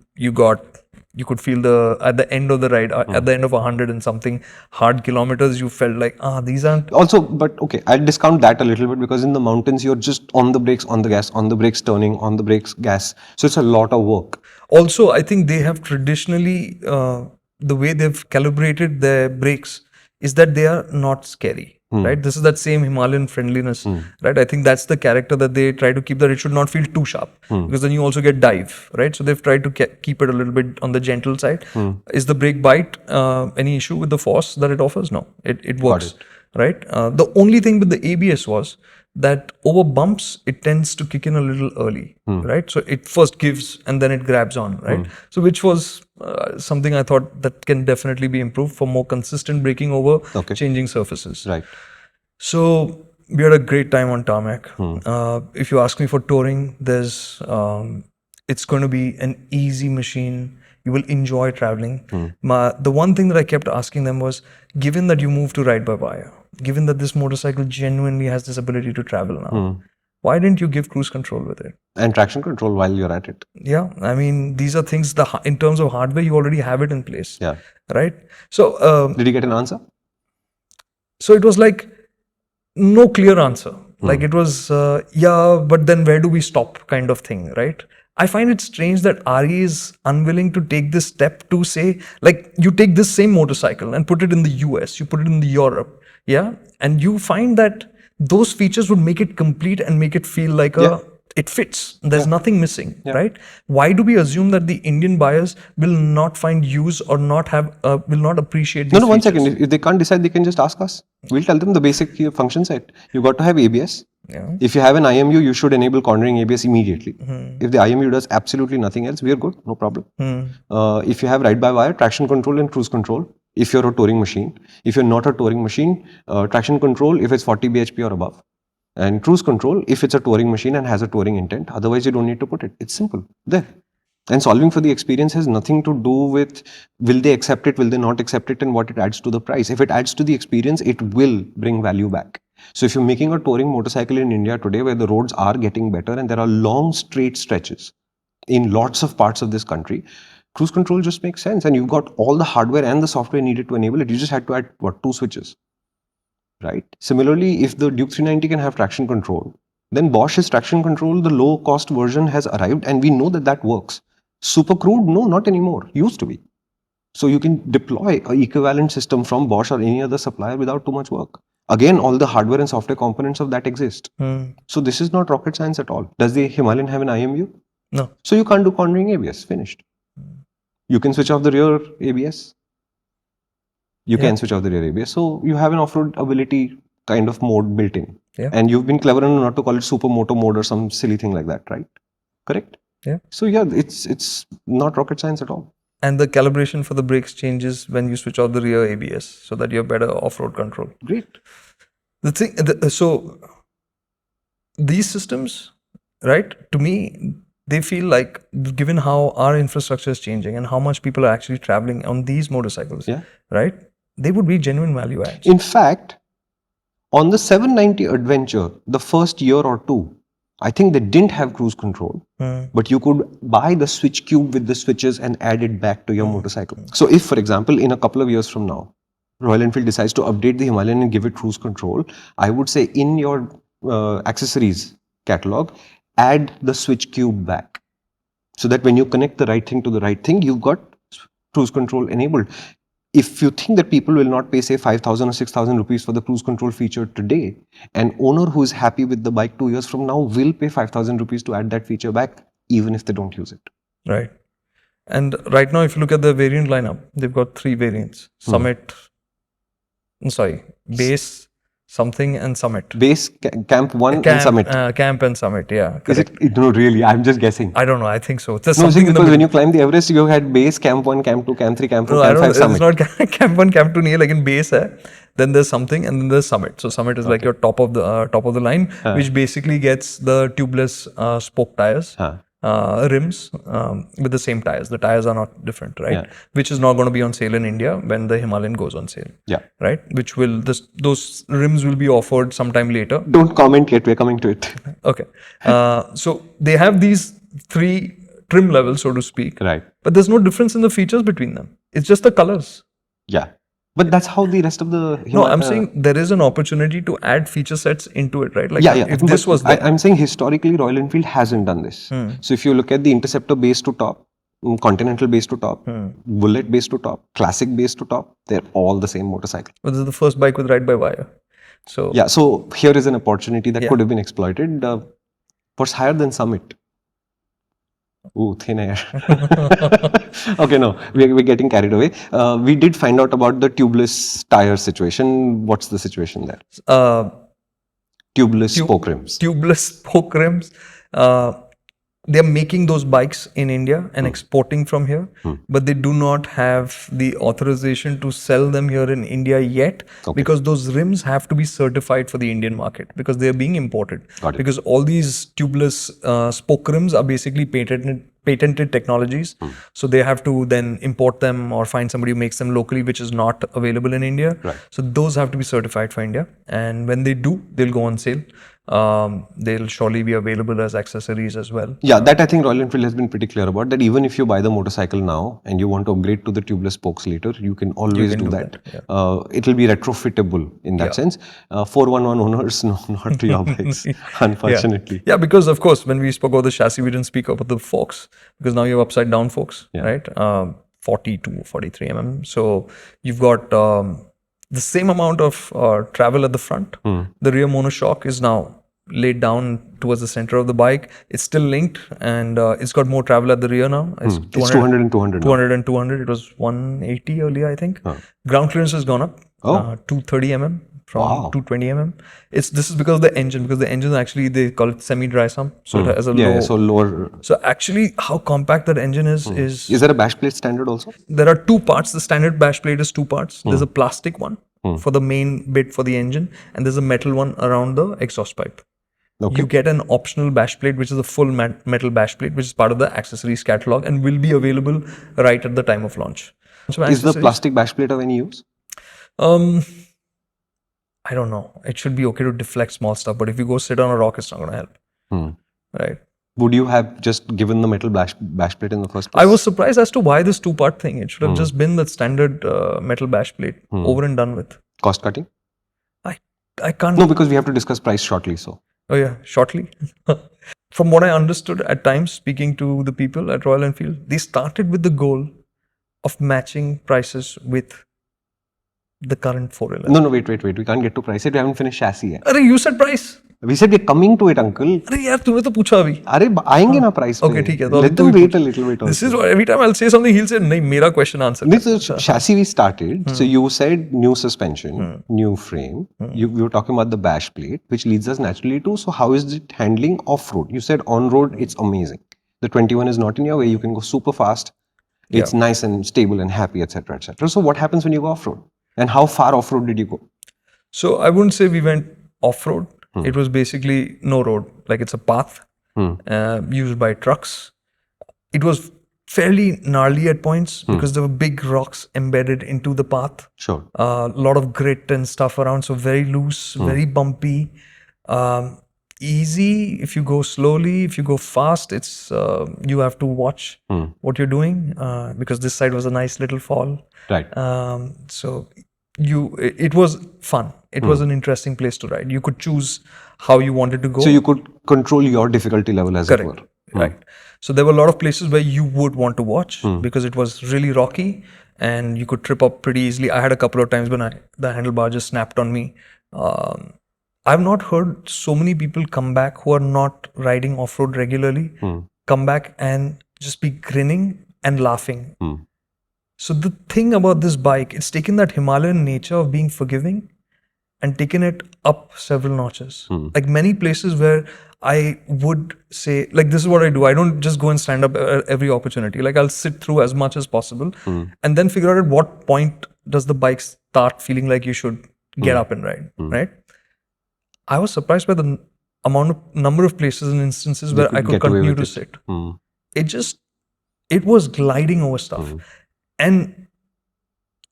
could feel at the end of the ride, at the end of 100 and something hard kilometers, you felt like, these aren't. Also, but okay, I'll discount that a little bit because in the mountains, you're just on the brakes, on the gas, on the brakes, turning, on the brakes, gas. So it's a lot of work. Also, I think they have traditionally, the way they've calibrated their brakes is that they are not scary. Right? This is that same Himalayan friendliness, right? I think that's the character that they try to keep, that it should not feel too sharp because then you also get dive, right? So they've tried to keep it a little bit on the gentle side. Is the brake bite any issue with the force that it offers? No, it works, right? The only thing with the ABS was that over bumps, it tends to kick in a little early, right? So it first gives and then it grabs on, right? So which was something I thought that can definitely be improved for more consistent braking over changing surfaces. Right. So we had a great time on tarmac. If you ask me for touring, it's going to be an easy machine. You will enjoy traveling. The one thing that I kept asking them was, given that you moved to ride by wire, given that this motorcycle genuinely has this ability to travel now, why didn't you give cruise control with it? And traction control while you're at it. Yeah, I mean, these are things, in terms of hardware, you already have it in place. Yeah. Right? So, Did you get an answer? so it was like no clear answer. Like it was, yeah, but then where do we stop kind of thing, right? I find it strange that RE is unwilling to take this step to say, like, you take this same motorcycle and put it in the US, you put it in the Europe, yeah, and you find that those features would make it complete and make it feel like it fits. There's nothing missing, right? Why do we assume that the Indian buyers will not find use or not have, will not appreciate these No, 1 features? second. If they can't decide, they can just ask us. We'll tell them the basic function set. You got to have ABS. Yeah. If you have an IMU, you should enable cornering ABS immediately. If the IMU does absolutely nothing else, we are good. No problem. If you have ride-by-wire, traction control and cruise control, if you're a touring machine. If you're not a touring machine, traction control if it's 40 bhp or above. And cruise control if it's a touring machine and has a touring intent. Otherwise, you don't need to put it. It's simple. There. And solving for the experience has nothing to do with will they accept it, will they not accept it, and what it adds to the price. If it adds to the experience, it will bring value back. So if you're making a touring motorcycle in India today where the roads are getting better and there are long straight stretches in lots of parts of this country, cruise control just makes sense. And you've got all the hardware and the software needed to enable it. You just had to add, 2 switches, right? Similarly, if the Duke 390 can have traction control, then Bosch's traction control, the low cost version has arrived and we know that that works. Super crude? No, not anymore. Used to be. So you can deploy an equivalent system from Bosch or any other supplier without too much work. Again, all the hardware and software components of that exist. So this is not rocket science at all. Does the Himalayan have an IMU? No. So you can't do cornering ABS. Finished. You can switch off the rear ABS. You can switch off the rear ABS. So you have an off-road ability kind of mode built in. And you've been clever enough not to call it super moto mode or some silly thing like that, right? Correct? Yeah. So yeah, it's not rocket science at all. And the calibration for the brakes changes when you switch off the rear ABS so that you have better off-road control. Great. The thing, so these systems, right, to me, they feel like, given how our infrastructure is changing and how much people are actually traveling on these motorcycles, right, they would be genuine value adds. In fact, on the 790 Adventure, the first year or two, I think they didn't have cruise control, but you could buy the switch cube with the switches and add it back to your motorcycle. So if, for example, in a couple of years from now, Royal Enfield decides to update the Himalayan and give it cruise control, I would say in your accessories catalog, add the switch cube back. So that when you connect the right thing to the right thing, you've got cruise control enabled. If you think that people will not pay, say, 5,000 or 6,000 rupees for the cruise control feature today, an owner who is happy with the bike 2 years from now will pay 5,000 rupees to add that feature back, even if they don't use it. Right. And right now, if you look at the variant lineup, they've got 3 variants. Summit, Base, something, and Summit. Base, Camp 1 and Summit. Camp and Summit, yeah. Correct. Is it? No, really, I'm just guessing. I don't know, I think so. No, because when you climb the Everest, you had Base, Camp 1, Camp 2, Camp 3, Camp 4, Camp 5, Summit. It's not Camp 1, Camp 2 like in Base hai. Then there's something and then there's Summit. So Summit is like your top of the line, which basically gets the tubeless spoke tires. Rims with the same tires. The tires are not different, right? Which is not going to be on sale in India when the Himalayan goes on sale. Right? Which will, those rims will be offered sometime later. Don't comment yet, we're coming to it. Okay. So they have these 3 trim levels, so to speak. Right. But there's no difference in the features between them. It's just the colors. Yeah. But that's how the rest of the... No, I'm saying there is an opportunity to add feature sets into it, right? Like if but this was there. I'm saying historically Royal Enfield hasn't done this. So if you look at the Interceptor base to top, Continental base to top, Bullet base to top, Classic base to top, they're all the same motorcycle. But this is the first bike with ride-by-wire. So yeah, so here is an opportunity that could have been exploited. What's higher than Summit? Ooh, thin air. Okay, no, we're getting carried away. We did find out about the tubeless tire situation. What's the situation there? Tubeless spoke rims. Tubeless spoke rims. they're making those bikes in India and exporting from here, but they do not have the authorization to sell them here in India yet, because those rims have to be certified for the Indian market because they're being imported. Got it. Because all these tubeless spoke rims are basically patented technologies, so they have to then import them or find somebody who makes them locally, which is not available in India. Right. So those have to be certified for India, and when they do, they'll go on sale. They'll surely be available as accessories as well. Yeah, that I think Royal Enfield has been pretty clear about, that even if you buy the motorcycle now and you want to upgrade to the tubeless spokes later, you can always do that. It will be retrofittable in that sense. 411 owners, no, not to your bikes, unfortunately. Yeah, because of course, when we spoke about the chassis, we didn't speak about the forks, because now you have upside down forks, right? 40 to 43 So you've got the same amount of travel at the front. The rear monoshock is now laid down towards the center of the bike. It's still linked, and it's got more travel at the rear now. It's 200 and 200 now. 200 and 200. It was 180 earlier, I think. Ground clearance has gone up. 230 from 220 This is because of the engine, because the engine actually, they call it semi-dry sump, so it has a low. So lower. So actually, how compact that engine is there a Bashplate standard also? There are two parts. The standard Bashplate is two parts. There's a plastic one for the main bit for the engine, and there's a metal one around the exhaust pipe. You get an optional Bashplate, which is a full metal Bashplate, which is part of the accessories catalog and will be available right at the time of launch. So is the plastic Bashplate of any use? I don't know. It should be okay to deflect small stuff, but if you go sit on a rock, it's not going to help. Right? Would you have just given the metal Bashplate in the first place? I was surprised as to why this two-part thing. It should have just been the standard metal Bashplate, over and done with. Cost cutting? I can't. No, because we have to discuss price shortly. So. Oh yeah, shortly. From what I understood at times, speaking to the people at Royal Enfield, they started with the goal of matching prices with the current 411. No, wait. We can't get to price it. We haven't finished chassis yet. Arey, you said price. We said we're coming to it, uncle. Arey yaar, तूने तो पूछा अभी. अरे आएंगे ना price पे. Okay, ठीक है. Let them wait a little bit. This is what every time I'll say something, he'll say, "नहीं, मेरा question answer." This is chassis we started. So you said new suspension, new frame. We were talking about the bash plate, which leads us naturally to, so how is it handling off-road? You said on-road, it's amazing. The 21 is not in your way. You can go super fast. It's nice and stable and happy, etc., etc. So what happens when you go off-road? And how far off-road did you go? So I wouldn't say we went off-road. It was basically no road. Like it's a path used by trucks. It was fairly gnarly at points because there were big rocks embedded into the path. Sure. A lot of grit and stuff around. So very loose, very bumpy. Easy if you go slowly. If you go fast, it's you have to watch what you're doing because this side was a nice little fall. Right. So it was fun. It was an interesting place to ride. You could choose how you wanted to go. So you could control your difficulty level as it were. Right. So there were a lot of places where you would want to watch because it was really rocky and you could trip up pretty easily. I had a couple of times when the handlebar just snapped on me. I've not heard so many people come back who are not riding off-road regularly, come back and just be grinning and laughing. So the thing about this bike, it's taken that Himalayan nature of being forgiving and taken it up several notches. Like many places where I would say, like, this is what I do. I don't just go and stand up at every opportunity. Like I'll sit through as much as possible and then figure out at what point does the bike start feeling like you should get up and ride, right? I was surprised by the number of places and instances where I could continue to sit. It was gliding over stuff. And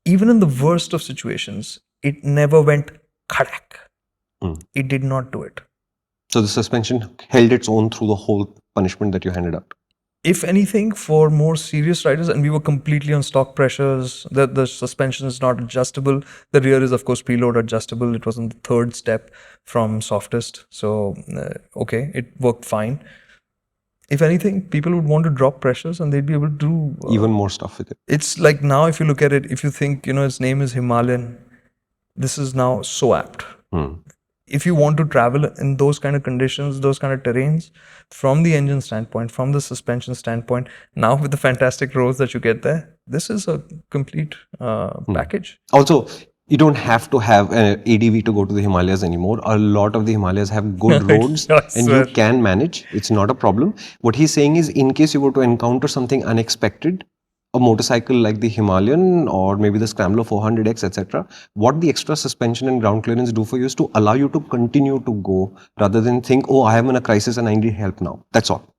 even in the worst of situations, it never went khadak. It did not do it. So the suspension held its own through the whole punishment that you handed out? If anything, for more serious riders, and we were completely on stock pressures, the suspension is not adjustable. The rear is, of course, preload adjustable. It was on the third step from softest. So, okay, it worked fine. If anything, people would want to drop pressures and they'd be able to do... even more stuff with it. It's like now, if you look at it, if you think, its name is Himalayan, this is now so apt. If you want to travel in those kind of conditions, those kind of terrains, from the engine standpoint, from the suspension standpoint, now with the fantastic roads that you get there, this is a complete package. Also, You don't have to have an ADV to go to the Himalayas anymore. A lot of the Himalayas have good roads I and you swear. can manage. It's not a problem. What he's saying is, in case you were to encounter something unexpected, a motorcycle like the Himalayan or maybe the Scrambler 400X, etc., what the extra suspension and ground clearance do for you is to allow you to continue to go rather than think, oh, I am in a crisis and I need help now. That's all.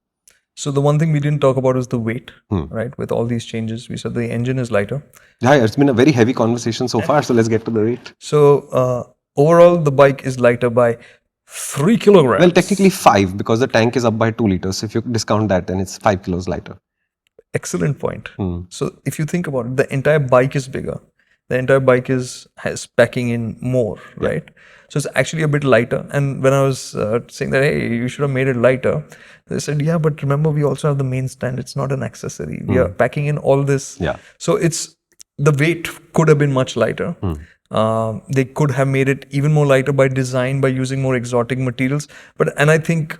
So the one thing we didn't talk about is the weight, Hmm. right? With all these changes, we said the engine is lighter. Yeah, it's been a very heavy conversation so far. So let's get to the weight. So overall, the bike is lighter by 3 kilograms. Well, technically 5 because the tank is up by 2 liters. If you discount that, then it's 5 kilos lighter. Excellent point. Hmm. So if you think about it, the entire bike is bigger. The entire bike has packing in more, right? So it's actually a bit lighter. And when I was saying that, hey, you should have made it lighter, they said, yeah, but remember, we also have the main stand. It's not an accessory. We are packing in all this. Yeah. So the weight could have been much lighter. They could have made it even more lighter by design, by using more exotic materials. And I think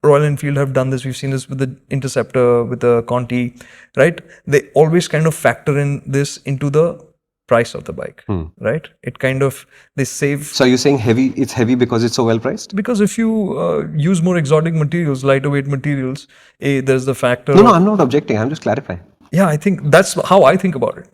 Royal Enfield have done this. We've seen this with the Interceptor, with the Conti, right? They always kind of factor in this into the price of the bike, right? It kind of, they save. So are you saying heavy? It's heavy because it's so well priced? Because if you use more exotic materials, lighter weight materials, there's the factor. No, I'm not objecting. I'm just clarifying. Yeah, I think that's how I think about it.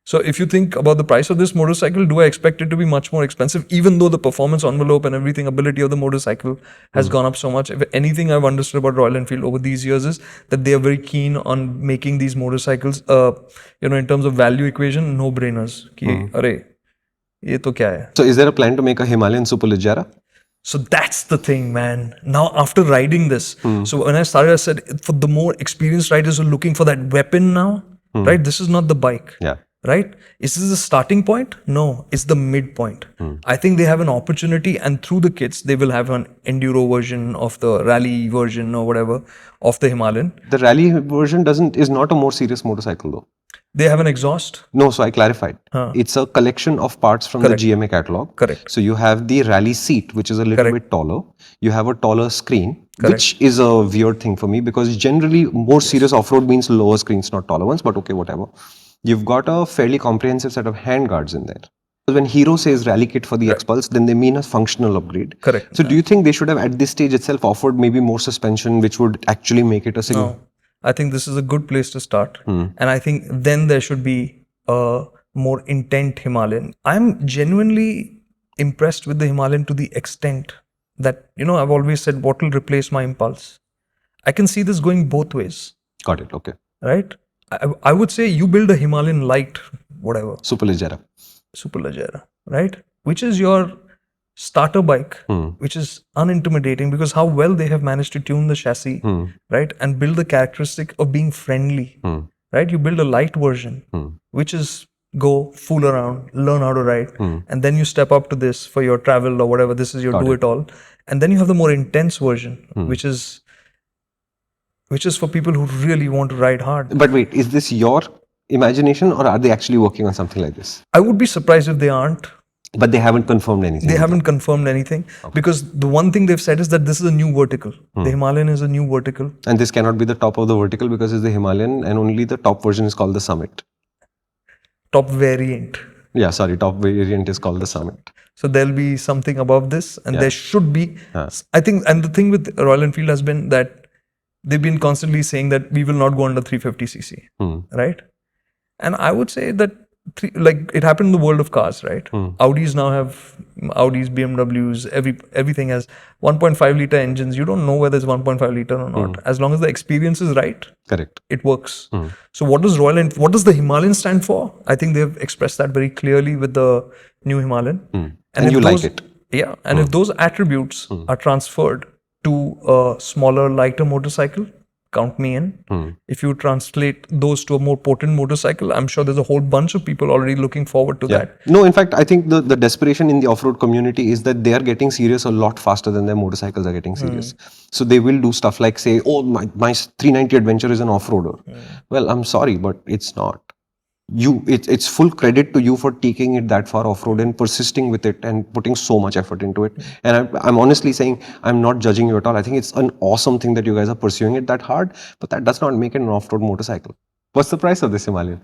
So if you think about the price of this motorcycle, do I expect it to be much more expensive, even though the performance envelope and everything, ability of the motorcycle has gone up so much? If anything I've understood about Royal Enfield over these years is that they are very keen on making these motorcycles, in terms of value equation, no-brainers. Ki, arey, ye to kya hai? So is there a plan to make a Himalayan Superleggera? So that's the thing, man. Now, after riding this, so when I started, I said, for the more experienced riders who are looking for that weapon now, right? This is not the bike. Yeah. Right? Is this the starting point? No, it's the midpoint. I think they have an opportunity, and through the kits, they will have an enduro version of the rally version or whatever of the Himalayan. The rally version is not a more serious motorcycle though. They have an exhaust. No, so I clarified. It's a collection of parts from Correct. the GMA catalog. Correct. So you have the rally seat, which is a little bit taller. You have a taller screen, which is a weird thing for me because generally more serious off-road means lower screens, not taller ones, but okay, whatever. You've got a fairly comprehensive set of handguards in there. Because when Hero says rally kit for the X-Pulse, then they mean a functional upgrade. Correct. So do you think they should have at this stage itself offered maybe more suspension, which would actually make it a single? No, I think this is a good place to start. And I think then there should be a more intent Himalayan. I'm genuinely impressed with the Himalayan to the extent that, I've always said, what will replace my Impulse? I can see this going both ways. Got it, okay. Right? I would say you build a Himalayan light, whatever. Superleggera, right? Which is your starter bike, which is unintimidating because how well they have managed to tune the chassis, right? And build the characteristic of being friendly, right? You build a light version, which is go fool around, learn how to ride, and then you step up to this for your travel or whatever. This is your do it all. And then you have the more intense version, which is for people who really want to ride hard. But wait, is this your imagination or are they actually working on something like this? I would be surprised if they aren't. But they haven't confirmed anything. They haven't confirmed anything because the one thing they've said is that this is a new vertical. The Himalayan is a new vertical. And this cannot be the top of the vertical because it's the Himalayan and only the top version is called the Summit. Top variant. Yeah, sorry, top variant is called the Summit. So there'll be something above this and there should be, I think, and the thing with Royal Enfield has been that they've been constantly saying that we will not go under 350cc, right? And I would say that it happened in the world of cars, right? Audis now have Audis, BMWs, everything has 1.5 liter engines. You don't know whether it's 1.5 liter or not. As long as the experience is right, correct, it works. So what does what does the Himalayan stand for? I think they've expressed that very clearly with the new Himalayan. And you like it. Yeah, and if those attributes are transferred to a smaller, lighter motorcycle, count me in. If you translate those to a more potent motorcycle, I'm sure there's a whole bunch of people already looking forward to that. No, in fact, I think the desperation in the off-road community is that they are getting serious a lot faster than their motorcycles are getting serious. So they will do stuff like say, oh, my 390 Adventure is an off-roader. Well, I'm sorry, but it's not. It's full credit to you for taking it that far off-road and persisting with it and putting so much effort into it. And I'm honestly saying, I'm not judging you at all. I think it's an awesome thing that you guys are pursuing it that hard, but that does not make it an off-road motorcycle. What's the price of this Himalayan?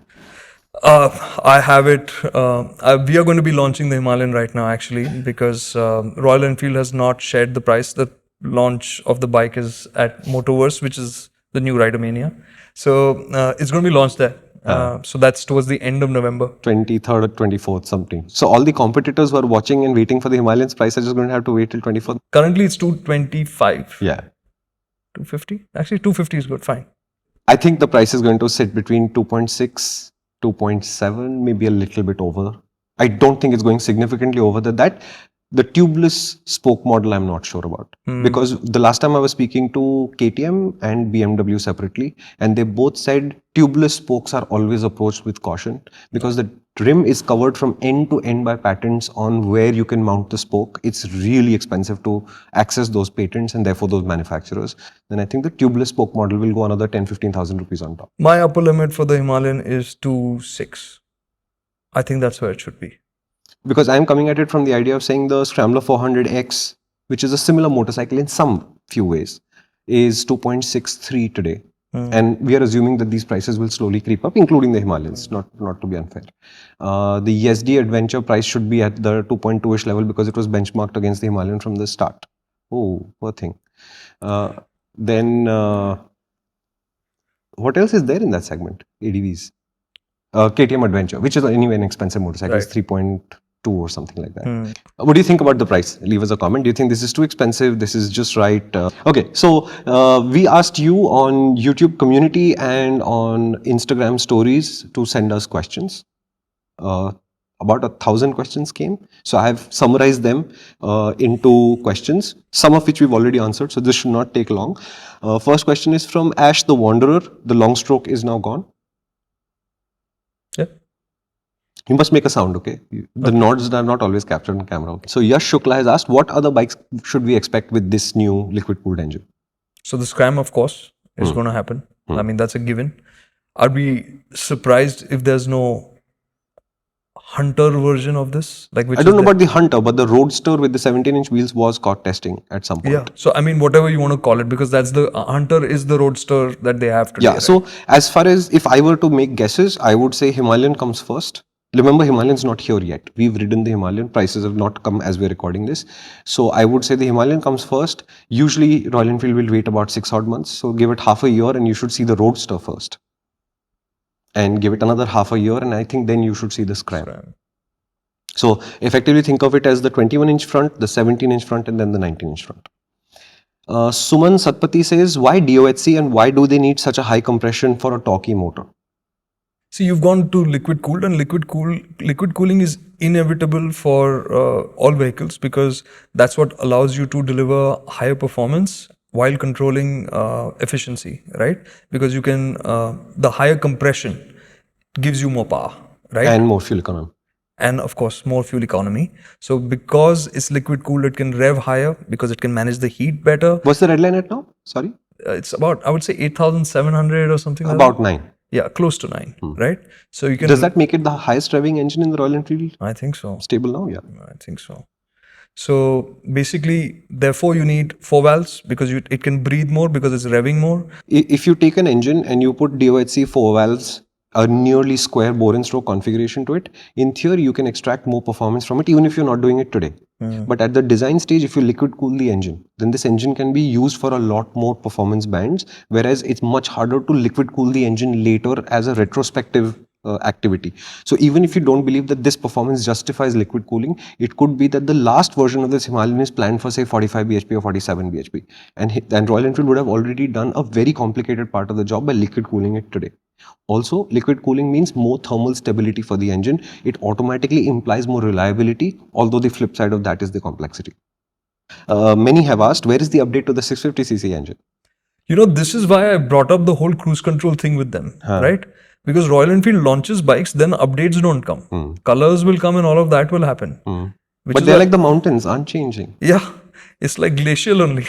I have it. We are going to be launching the Himalayan right now, actually, because Royal Enfield has not shared the price. The launch of the bike is at Motorverse, which is the new Rider Mania. So it's going to be launched there. So that's towards the end of November. 23rd or 24th, something. So all the competitors who are watching and waiting for the Himalayan's price are just going to have to wait till 24th. Currently, it's 225. Yeah. 250? Actually, 250 is good. Fine. I think the price is going to sit between 2.6, 2.7, maybe a little bit over. I don't think it's going significantly over that. The tubeless spoke model, I'm not sure about. Because the last time I was speaking to KTM and BMW separately, and they both said tubeless spokes are always approached with caution because the rim is covered from end to end by patents on where you can mount the spoke. It's really expensive to access those patents and therefore those manufacturers. Then I think the tubeless spoke model will go another 10,000-15,000 rupees on top. My upper limit for the Himalayan is 2.6. I think that's where it should be. Because I'm coming at it from the idea of saying the Scrambler 400X, which is a similar motorcycle in some few ways, is 2.63 today. And we are assuming that these prices will slowly creep up, including the Himalayans, not to be unfair. The SD Adventure price should be at the 2.2-ish level because it was benchmarked against the Himalayan from the start. Oh, poor thing. Then, what else is there in that segment? ADVs. KTM Adventure, which is anyway an expensive motorcycle, Right. is 3.2 or something like that. What do you think about the price? Leave us a comment. Do you think this is too expensive? This is just right? Okay, so we asked you on YouTube community and on Instagram stories to send us questions. About 1,000 questions came. So I have summarized them into questions, some of which we've already answered. So this should not take long. First question is from Ash the Wanderer. The long stroke is now gone. Yeah. You must make a sound, okay? The nods are not always captured on camera. Okay? So Yash Shukla has asked, what other bikes should we expect with this new liquid-cooled engine? So the Scram, of course, is going to happen. I mean, that's a given. I'd be surprised if there's no Hunter version of this. Like, which I don't is know the- about the Hunter, but the Roadster with the 17-inch wheels was caught testing at some point. Yeah. So I mean, whatever you want to call it, because that's the Hunter is the Roadster that they have today. Yeah, right? so as far as if I were to make guesses, I would say Himalayan comes first. Remember, Himalayan's not here yet. We've ridden the Himalayan. Prices have not come as we're recording this. So I would say the Himalayan comes first. Usually, Royal Enfield will wait about 6 odd months. So give it half a year and you should see the Roadster first. And give it another half a year and I think then you should see the Scram. Scram. So effectively think of it as the 21-inch front, the 17-inch front and then the 19-inch front. Suman Satpati says, why DOHC and why do they need such a high compression for a torquey motor? See, you've gone to liquid cooled, and liquid cooling is inevitable for all vehicles because that's what allows you to deliver higher performance while controlling efficiency, right? Because you can the higher compression gives you more power, right? And more fuel economy. And of course more fuel economy. So because it's liquid cooled, it can rev higher because it can manage the heat better. What's the red line at now? Sorry? It's about, I would say 8,700 or something like About that. 9. Yeah, close to 9, right? So you can. Does that make it the highest revving engine in the Royal Enfield I think so. stable now? Yeah. I think so. So basically, therefore, you need 4 valves because it can breathe more because it's revving more. If you take an engine and you put DOHC 4 valves, a nearly square bore and stroke configuration to it, in theory you can extract more performance from it even if you're not doing it today. But at the design stage, if you liquid cool the engine, then this engine can be used for a lot more performance bands, whereas it's much harder to liquid cool the engine later as a retrospective activity. So even if you don't believe that this performance justifies liquid cooling, it could be that the last version of this Himalayan is planned for say 45 bhp or 47 bhp, and Royal Enfield would have already done a very complicated part of the job by liquid cooling it today. Also, liquid cooling means more thermal stability for the engine. It automatically implies more reliability, although the flip side of that is the complexity. Many have asked, where is the update to the 650cc engine? You know, this is why I brought up the whole cruise control thing with them, right? Because Royal Enfield launches bikes, then updates don't come. Colors will come and all of that will happen. But they're like the mountains, aren't changing. Yeah, it's like glacial only,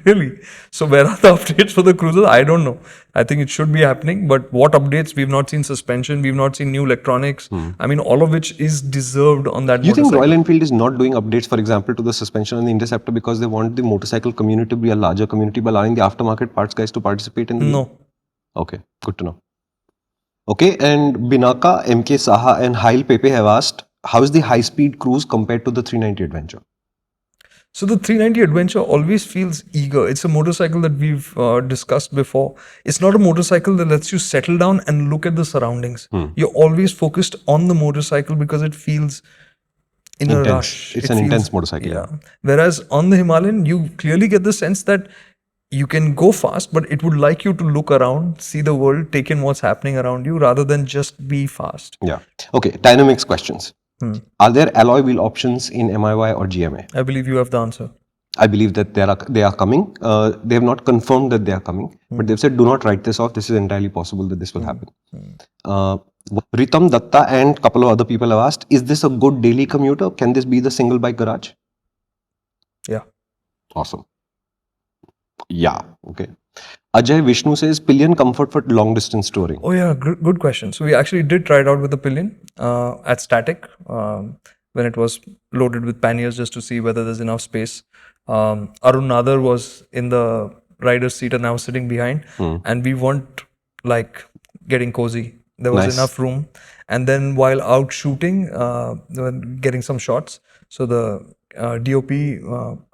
really. So where are the updates for the cruisers? I don't know. I think it should be happening, but what updates? We've not seen suspension, we've not seen new electronics. I mean, all of which is deserved on that You think motorcycle. Royal Enfield is not doing updates, for example, to the suspension and the Interceptor because they want the motorcycle community to be a larger community by allowing the aftermarket parts guys to participate in the No. Okay, good to know. Okay, and Binaka, MK Saha, and Hail Pepe have asked, how is the high-speed cruise compared to the 390 Adventure? So the 390 Adventure always feels eager. It's a motorcycle that we've discussed before. It's not a motorcycle that lets you settle down and look at the surroundings. You're always focused on the motorcycle because it feels in a Intense. rush. It's It an feels, intense motorcycle. yeah. Whereas on the Himalayan, you clearly get the sense that you can go fast, but it would like you to look around, see the world, take in what's happening around you, rather than just be fast. Yeah. Okay, dynamics questions. Are there alloy wheel options in MIY or GMA? I believe you have the answer. I believe that they are coming. They have not confirmed that they are coming, but they've said do not write this off. This is entirely possible that this will happen. Ritam Datta and couple of other people have asked, is this a good daily commuter? Can this be the single bike garage? Yeah. Awesome. Yeah. Okay. Ajay Vishnu says pillion comfort for long distance touring. Oh yeah, good question. So we actually did try it out with the Pillion at static when it was loaded with panniers just to see whether there's enough space. Arun Nadar was in the rider's seat and I was sitting behind, and we weren't like getting cozy. There was Nice. enough room, and then while out shooting, getting some shots. So the DOP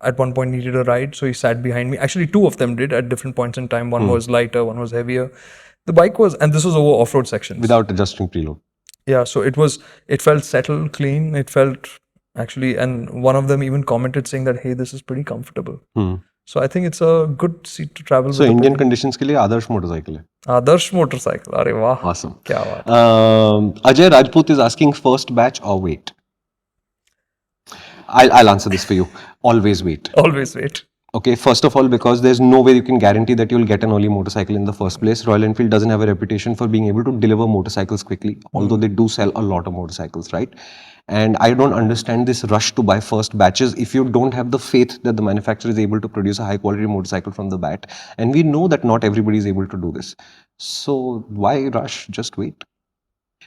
at one point needed a ride, so he sat behind me. Actually, two of them did at different points in time. One was lighter, one was heavier. The bike was, and this was over off-road sections. Without adjusting preload. Yeah, so it felt settled, clean. It felt actually, and one of them even commented saying that, hey, this is pretty comfortable. So I think it's a good seat to travel So with. Indian conditions के लिए आदर्श motorcycle है. Adarsh motorcycle. अरे वाह. Awesome. क्या बात. Ajay Rajput is asking first batch or wait. I'll answer this for you. Always wait. Always wait. Okay, first of all, because there's no way you can guarantee that you'll get an early motorcycle in the first place. Royal Enfield doesn't have a reputation for being able to deliver motorcycles quickly, although they do sell a lot of motorcycles, right? And I don't understand this rush to buy first batches if you don't have the faith that the manufacturer is able to produce a high quality motorcycle from the bat. And we know that not everybody is able to do this. So why rush? Just wait.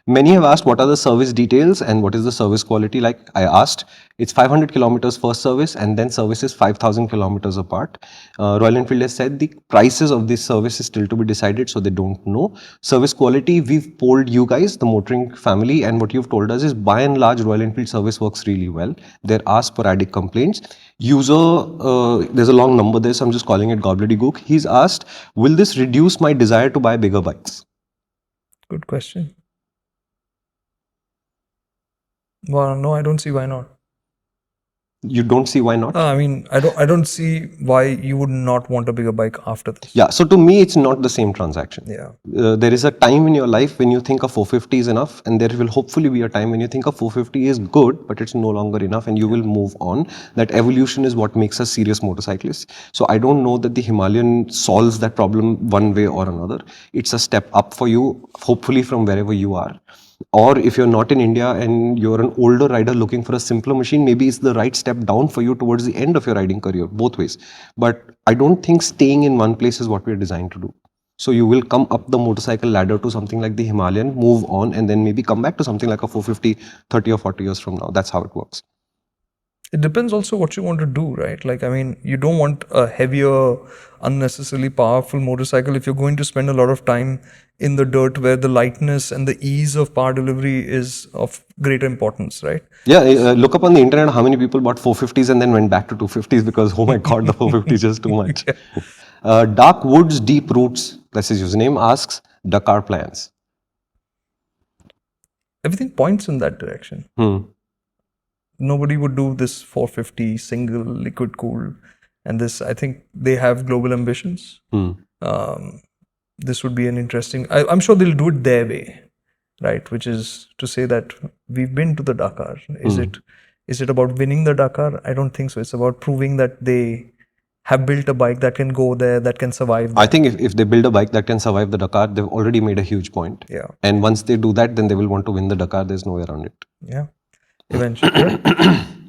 Many have asked what are the service details and what is the service quality like. I asked, it's 500 kilometers first service and then service is 5,000 kilometers apart. Royal Enfield has said the prices of this service is still to be decided, so they don't know. Service quality, we've polled you guys, the MotorInc family, and what you've told us is by and large Royal Enfield service works really well. There are sporadic complaints. User, there's a long number there, so I'm just calling it gobbledygook. He's asked, will this reduce my desire to buy bigger bikes? Good question. Well, no, I don't see why not. You don't see why not? I mean, I don't see why you would not want a bigger bike after this. Yeah, so to me, it's not the same transaction. Yeah. There is a time in your life when you think a 450 is enough, and there will hopefully be a time when you think a 450 is good, but it's no longer enough, and you will move on. That evolution is what makes us serious motorcyclists. So I don't know that the Himalayan solves that problem one way or another. It's a step up for you, hopefully from wherever you are. Or if you're not in India and you're an older rider looking for a simpler machine, maybe it's the right step down for you towards the end of your riding career, both ways. But I don't think staying in one place is what we're designed to do. So you will come up the motorcycle ladder to something like the Himalayan, move on, and then maybe come back to something like a 450 30 or 40 years from now. That's how it works. It depends also what you want to do, right? Like, I mean, you don't want a heavier, unnecessarily powerful motorcycle if you're going to spend a lot of time in the dirt where the lightness and the ease of power delivery is of greater importance, right? Yeah, look up on the internet how many people bought 450s and then went back to 250s because, oh my God, the 450 is just too much. Dark Woods Deep Roots, that's his username, asks Dakar plans. Everything points in that direction. Nobody would do this 450 single liquid cooled, and this, I think they have global ambitions. This would be an interesting, I'm sure they'll do it their way, right? Which is to say that we've been to the Dakar. Is it about winning the Dakar? I don't think so. It's about proving that they have built a bike that can go there, that can survive there. I think if they build a bike that can survive the Dakar, they've already made a huge point. Yeah. And once they do that, then they will want to win the Dakar. There's no way around it. Yeah. Eventually.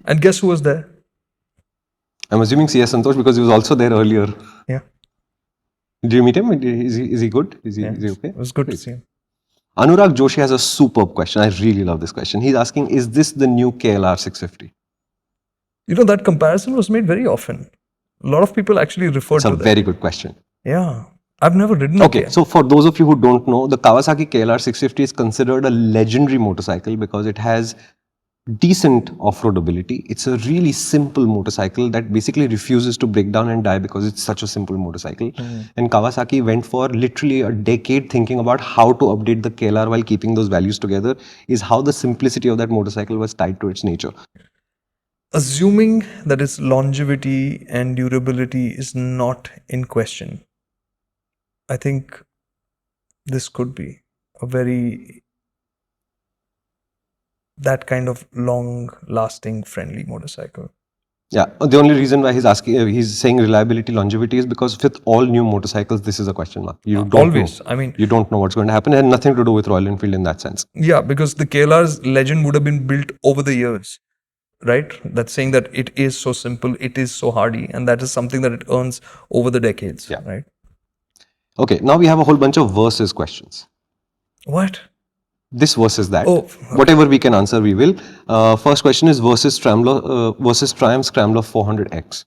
And guess who was there? I'm assuming CS Santosh because he was also there earlier. Yeah. Did you meet him? Is he good? Is he okay? It was good to see him. Anurag Joshi has a superb question. I really love this question. He's asking, is this the new KLR650? You know, that comparison was made very often. A lot of people actually refer to that. It's a very good question. Yeah. I've never ridden a Okay, KL. so for those of you who don't know, the Kawasaki KLR650 is considered a legendary motorcycle because it has decent off-road ability. It's a really simple motorcycle that basically refuses to break down and die because it's such a simple motorcycle. And Kawasaki went for literally a decade thinking about how to update the KLR while keeping those values together, is how the simplicity of that motorcycle was tied to its nature. Assuming that its longevity and durability is not in question, I think this could be a very that kind of long-lasting, friendly motorcycle. Yeah, the only reason why he's saying reliability, longevity is because with all new motorcycles, this is a question mark. You don't Always. know. I mean, You don't know what's going to happen, and nothing to do with Royal Enfield in that sense. yeah, because the KLR's legend would have been built over the years, right? That's saying that it is so simple, it is so hardy, and that is something that it earns over the decades, Yeah. right? Okay, now we have a whole bunch of versus questions. What? This versus that. Oh, okay. Whatever we can answer, we will. First question is versus Triumph Scrambler 400X.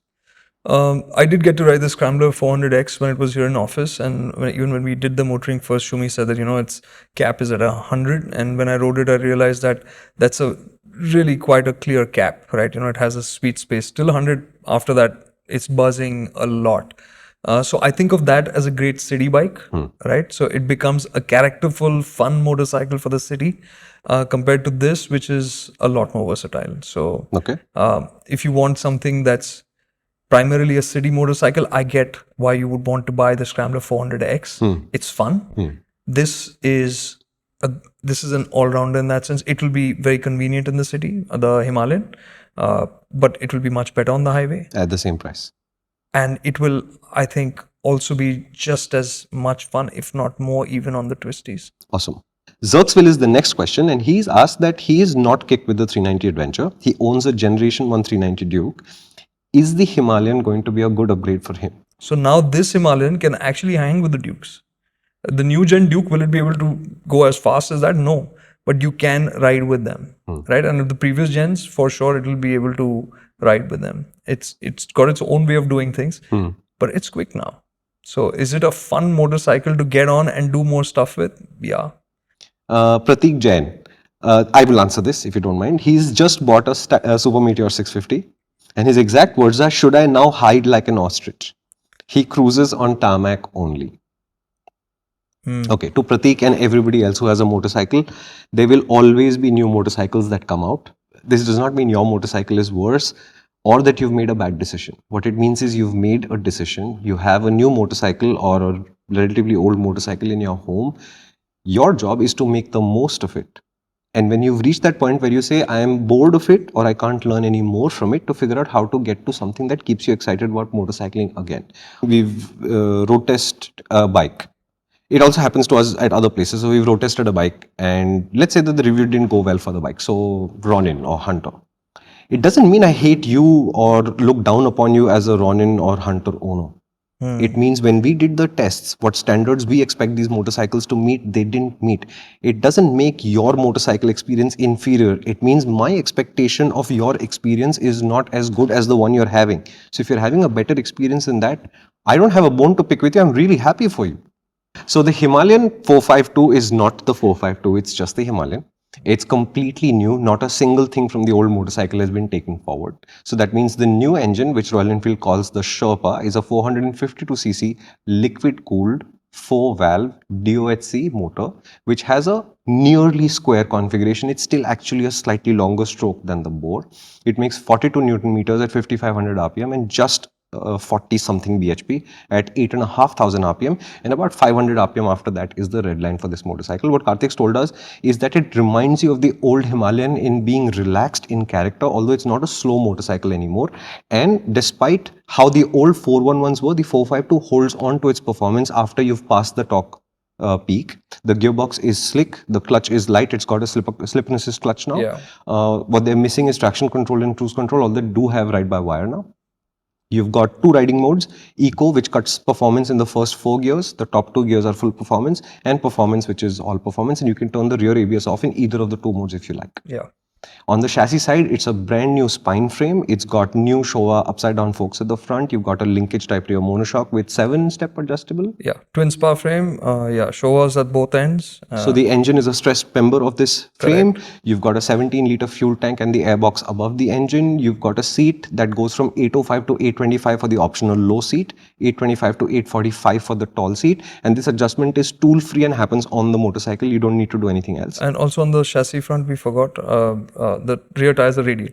I did get to ride the Scrambler 400X when it was here in office, and even when we did the MotorInc First, Shumi said that its cap is at 100, and when I rode it, I realized that that's a really quite a clear cap, right? It has a sweet space. Till 100, after that, it's buzzing a lot. So I think of that as a great city bike, right? So it becomes a characterful, fun motorcycle for the city, compared to this, which is a lot more versatile. So Okay. if you want something that's primarily a city motorcycle, I get why you would want to buy the Scrambler 400X. It's fun. This is an all-rounder in that sense. It will be very convenient in the city, the Himalayan, but it will be much better on the highway. At the same price. And it will, I think, also be just as much fun, if not more, even on the twisties. Awesome. Zerxville is the next question, and he's asked that he is not kicked with the 390 Adventure. He owns a Generation 1 390 Duke. Is the Himalayan going to be a good upgrade for him? So now this Himalayan can actually hang with the Dukes. The new gen Duke, will it be able to go as fast as that? No. But you can ride with them, right? And the previous gens, for sure, it will be able to ride with them. It's got its own way of doing things, but it's quick now. So is it a fun motorcycle to get on and do more stuff with? Yeah. Pratik Jain. I will answer this if you don't mind. He's just bought a Super Meteor 650, and his exact words are, "Should I now hide like an ostrich?" He cruises on tarmac only. Okay, to Pratik and everybody else who has a motorcycle, there will always be new motorcycles that come out. This does not mean your motorcycle is worse or that you've made a bad decision. What it means is you've made a decision. You have a new motorcycle or a relatively old motorcycle in your home. Your job is to make the most of it. And when you've reached that point where you say, I am bored of it or I can't learn any more from it, to figure out how to get to something that keeps you excited about motorcycling again. We've road tested a bike. It also happens to us at other places. So we've road tested a bike, and let's say that the review didn't go well for the bike. So Ronin or Hunter. It doesn't mean I hate you or look down upon you as a Ronin or Hunter owner. It means when we did the tests, what standards we expect these motorcycles to meet, they didn't meet. It doesn't make your motorcycle experience inferior. It means my expectation of your experience is not as good as the one you're having. So if you're having a better experience than that, I don't have a bone to pick with you. I'm really happy for you. So the Himalayan 452 is not the 452, it's just the Himalayan. It's completely new, not a single thing from the old motorcycle has been taken forward. So that means the new engine, which Royal Enfield calls the Sherpa, is a 452cc liquid-cooled 4-valve DOHC motor, which has a nearly square configuration. It's still actually a slightly longer stroke than the bore. It makes 42 Newton meters at 5500 RPM and just 40 something bhp at 8,500 rpm, and about 500 rpm after that is the red line for this motorcycle. What Kartik's told us is that it reminds you of the old Himalayan in being relaxed in character, although it's not a slow motorcycle anymore. And despite how the old 411s were, the 452 holds on to its performance after you've passed the torque peak. The gearbox is slick, the clutch is light, it's got a slip and assist clutch now. Yeah. What they're missing is traction control and cruise control, although they do have ride-by-wire now. You've got two riding modes, Eco, which cuts performance in the first 4 gears. The top 2 gears are full performance, and Performance, which is all performance. And you can turn the rear ABS off in either of the 2 modes if you like. Yeah. On the chassis side, it's a brand new spine frame. It's got new Showa upside down forks at the front. You've got a linkage type rear monoshock with 7-step adjustable. Yeah, twin spar frame. Yeah, Showas at both ends. So the engine is a stressed member of this frame. Correct. You've got a 17-liter fuel tank and the airbox above the engine. You've got a seat that goes from 805 to 825 for the optional low seat, 825 to 845 for the tall seat. And this adjustment is tool-free and happens on the motorcycle. You don't need to do anything else. And also on the chassis front, we forgot the rear tires are radial.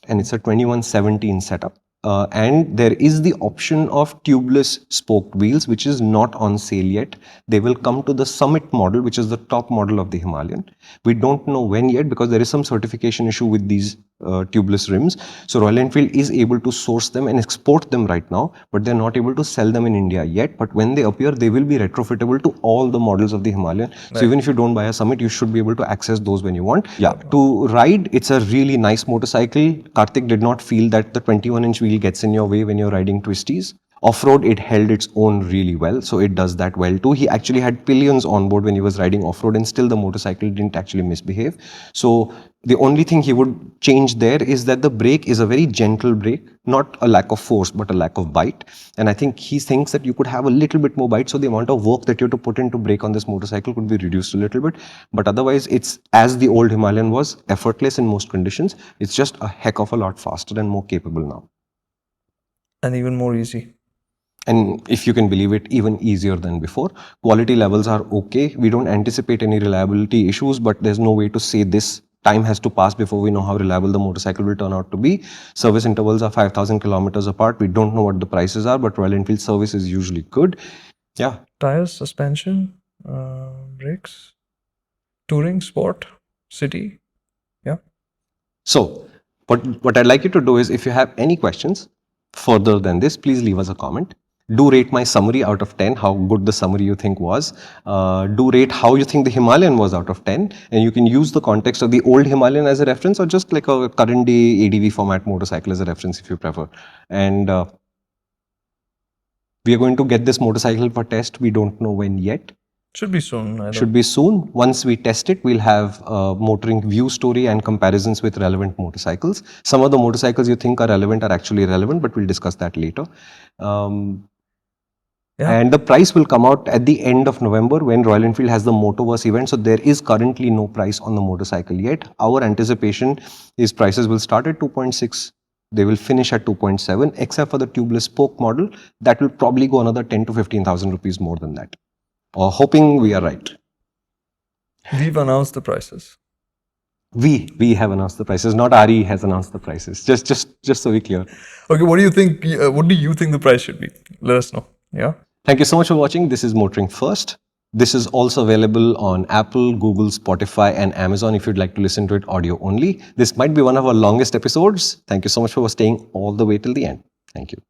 And it's a 2117 setup. And there is the option of tubeless spoked wheels, which is not on sale yet. They will come to the Summit model, which is the top model of the Himalayan. We don't know when yet because there is some certification issue with these tubeless rims. So Royal Enfield is able to source them and export them right now, but they're not able to sell them in India yet. But when they appear, they will be retrofittable to all the models of the Himalayan. So even if you don't buy a Summit, you should be able to access those when you want. Yeah, to ride, it's a really nice motorcycle. Kartik did not feel that the 21-inch wheel gets in your way when you're riding twisties. Off-road, it held its own really well, so it does that well too. He actually had pillions on board when he was riding off-road, and still the motorcycle didn't actually misbehave. So the only thing he would change there is that the brake is a very gentle brake, not a lack of force, but a lack of bite. And I think he thinks that you could have a little bit more bite, so the amount of work that you have to put into brake on this motorcycle could be reduced a little bit. But otherwise, it's as the old Himalayan was, effortless in most conditions. It's just a heck of a lot faster and more capable now. And even more easy. And if you can believe it, even easier than before. Quality levels are okay. We don't anticipate any reliability issues, but there's no way to say this. Time has to pass before we know how reliable the motorcycle will turn out to be. Service intervals are 5,000 kilometers apart. We don't know what the prices are, but Royal Enfield service is usually good. Yeah. Tires, suspension, brakes, touring, sport, city. Yeah. So what I'd like you to do is, if you have any questions further than this, please leave us a comment. Do rate my summary out of 10, how good the summary you think was. Do rate how you think the Himalayan was out of 10. And you can use the context of the old Himalayan as a reference, or just like a current day ADV format motorcycle as a reference if you prefer. And we are going to get this motorcycle for test. We don't know when yet. Should be soon. Should be soon. Once we test it, we'll have a MotorInc view story and comparisons with relevant motorcycles. Some of the motorcycles you think are relevant are actually relevant, but we'll discuss that later. And the price will come out at the end of November when Royal Enfield has the Motoverse event. So there is currently no price on the motorcycle yet. Our anticipation is prices will start at 2.6. They will finish at 2.7, except for the tubeless spoke model. That will probably go another 10 to 15,000 rupees more than that. Or hoping we are right. We've announced the prices. We have announced the prices, not Ari has announced the prices. Just so we clear. Okay, what do you think? What do you think the price should be? Let us know. Yeah. Thank you so much for watching. This is MotorInc First. This is also available on Apple, Google, Spotify, and Amazon if you'd like to listen to it audio only. This might be one of our longest episodes. Thank you so much for staying all the way till the end. Thank you.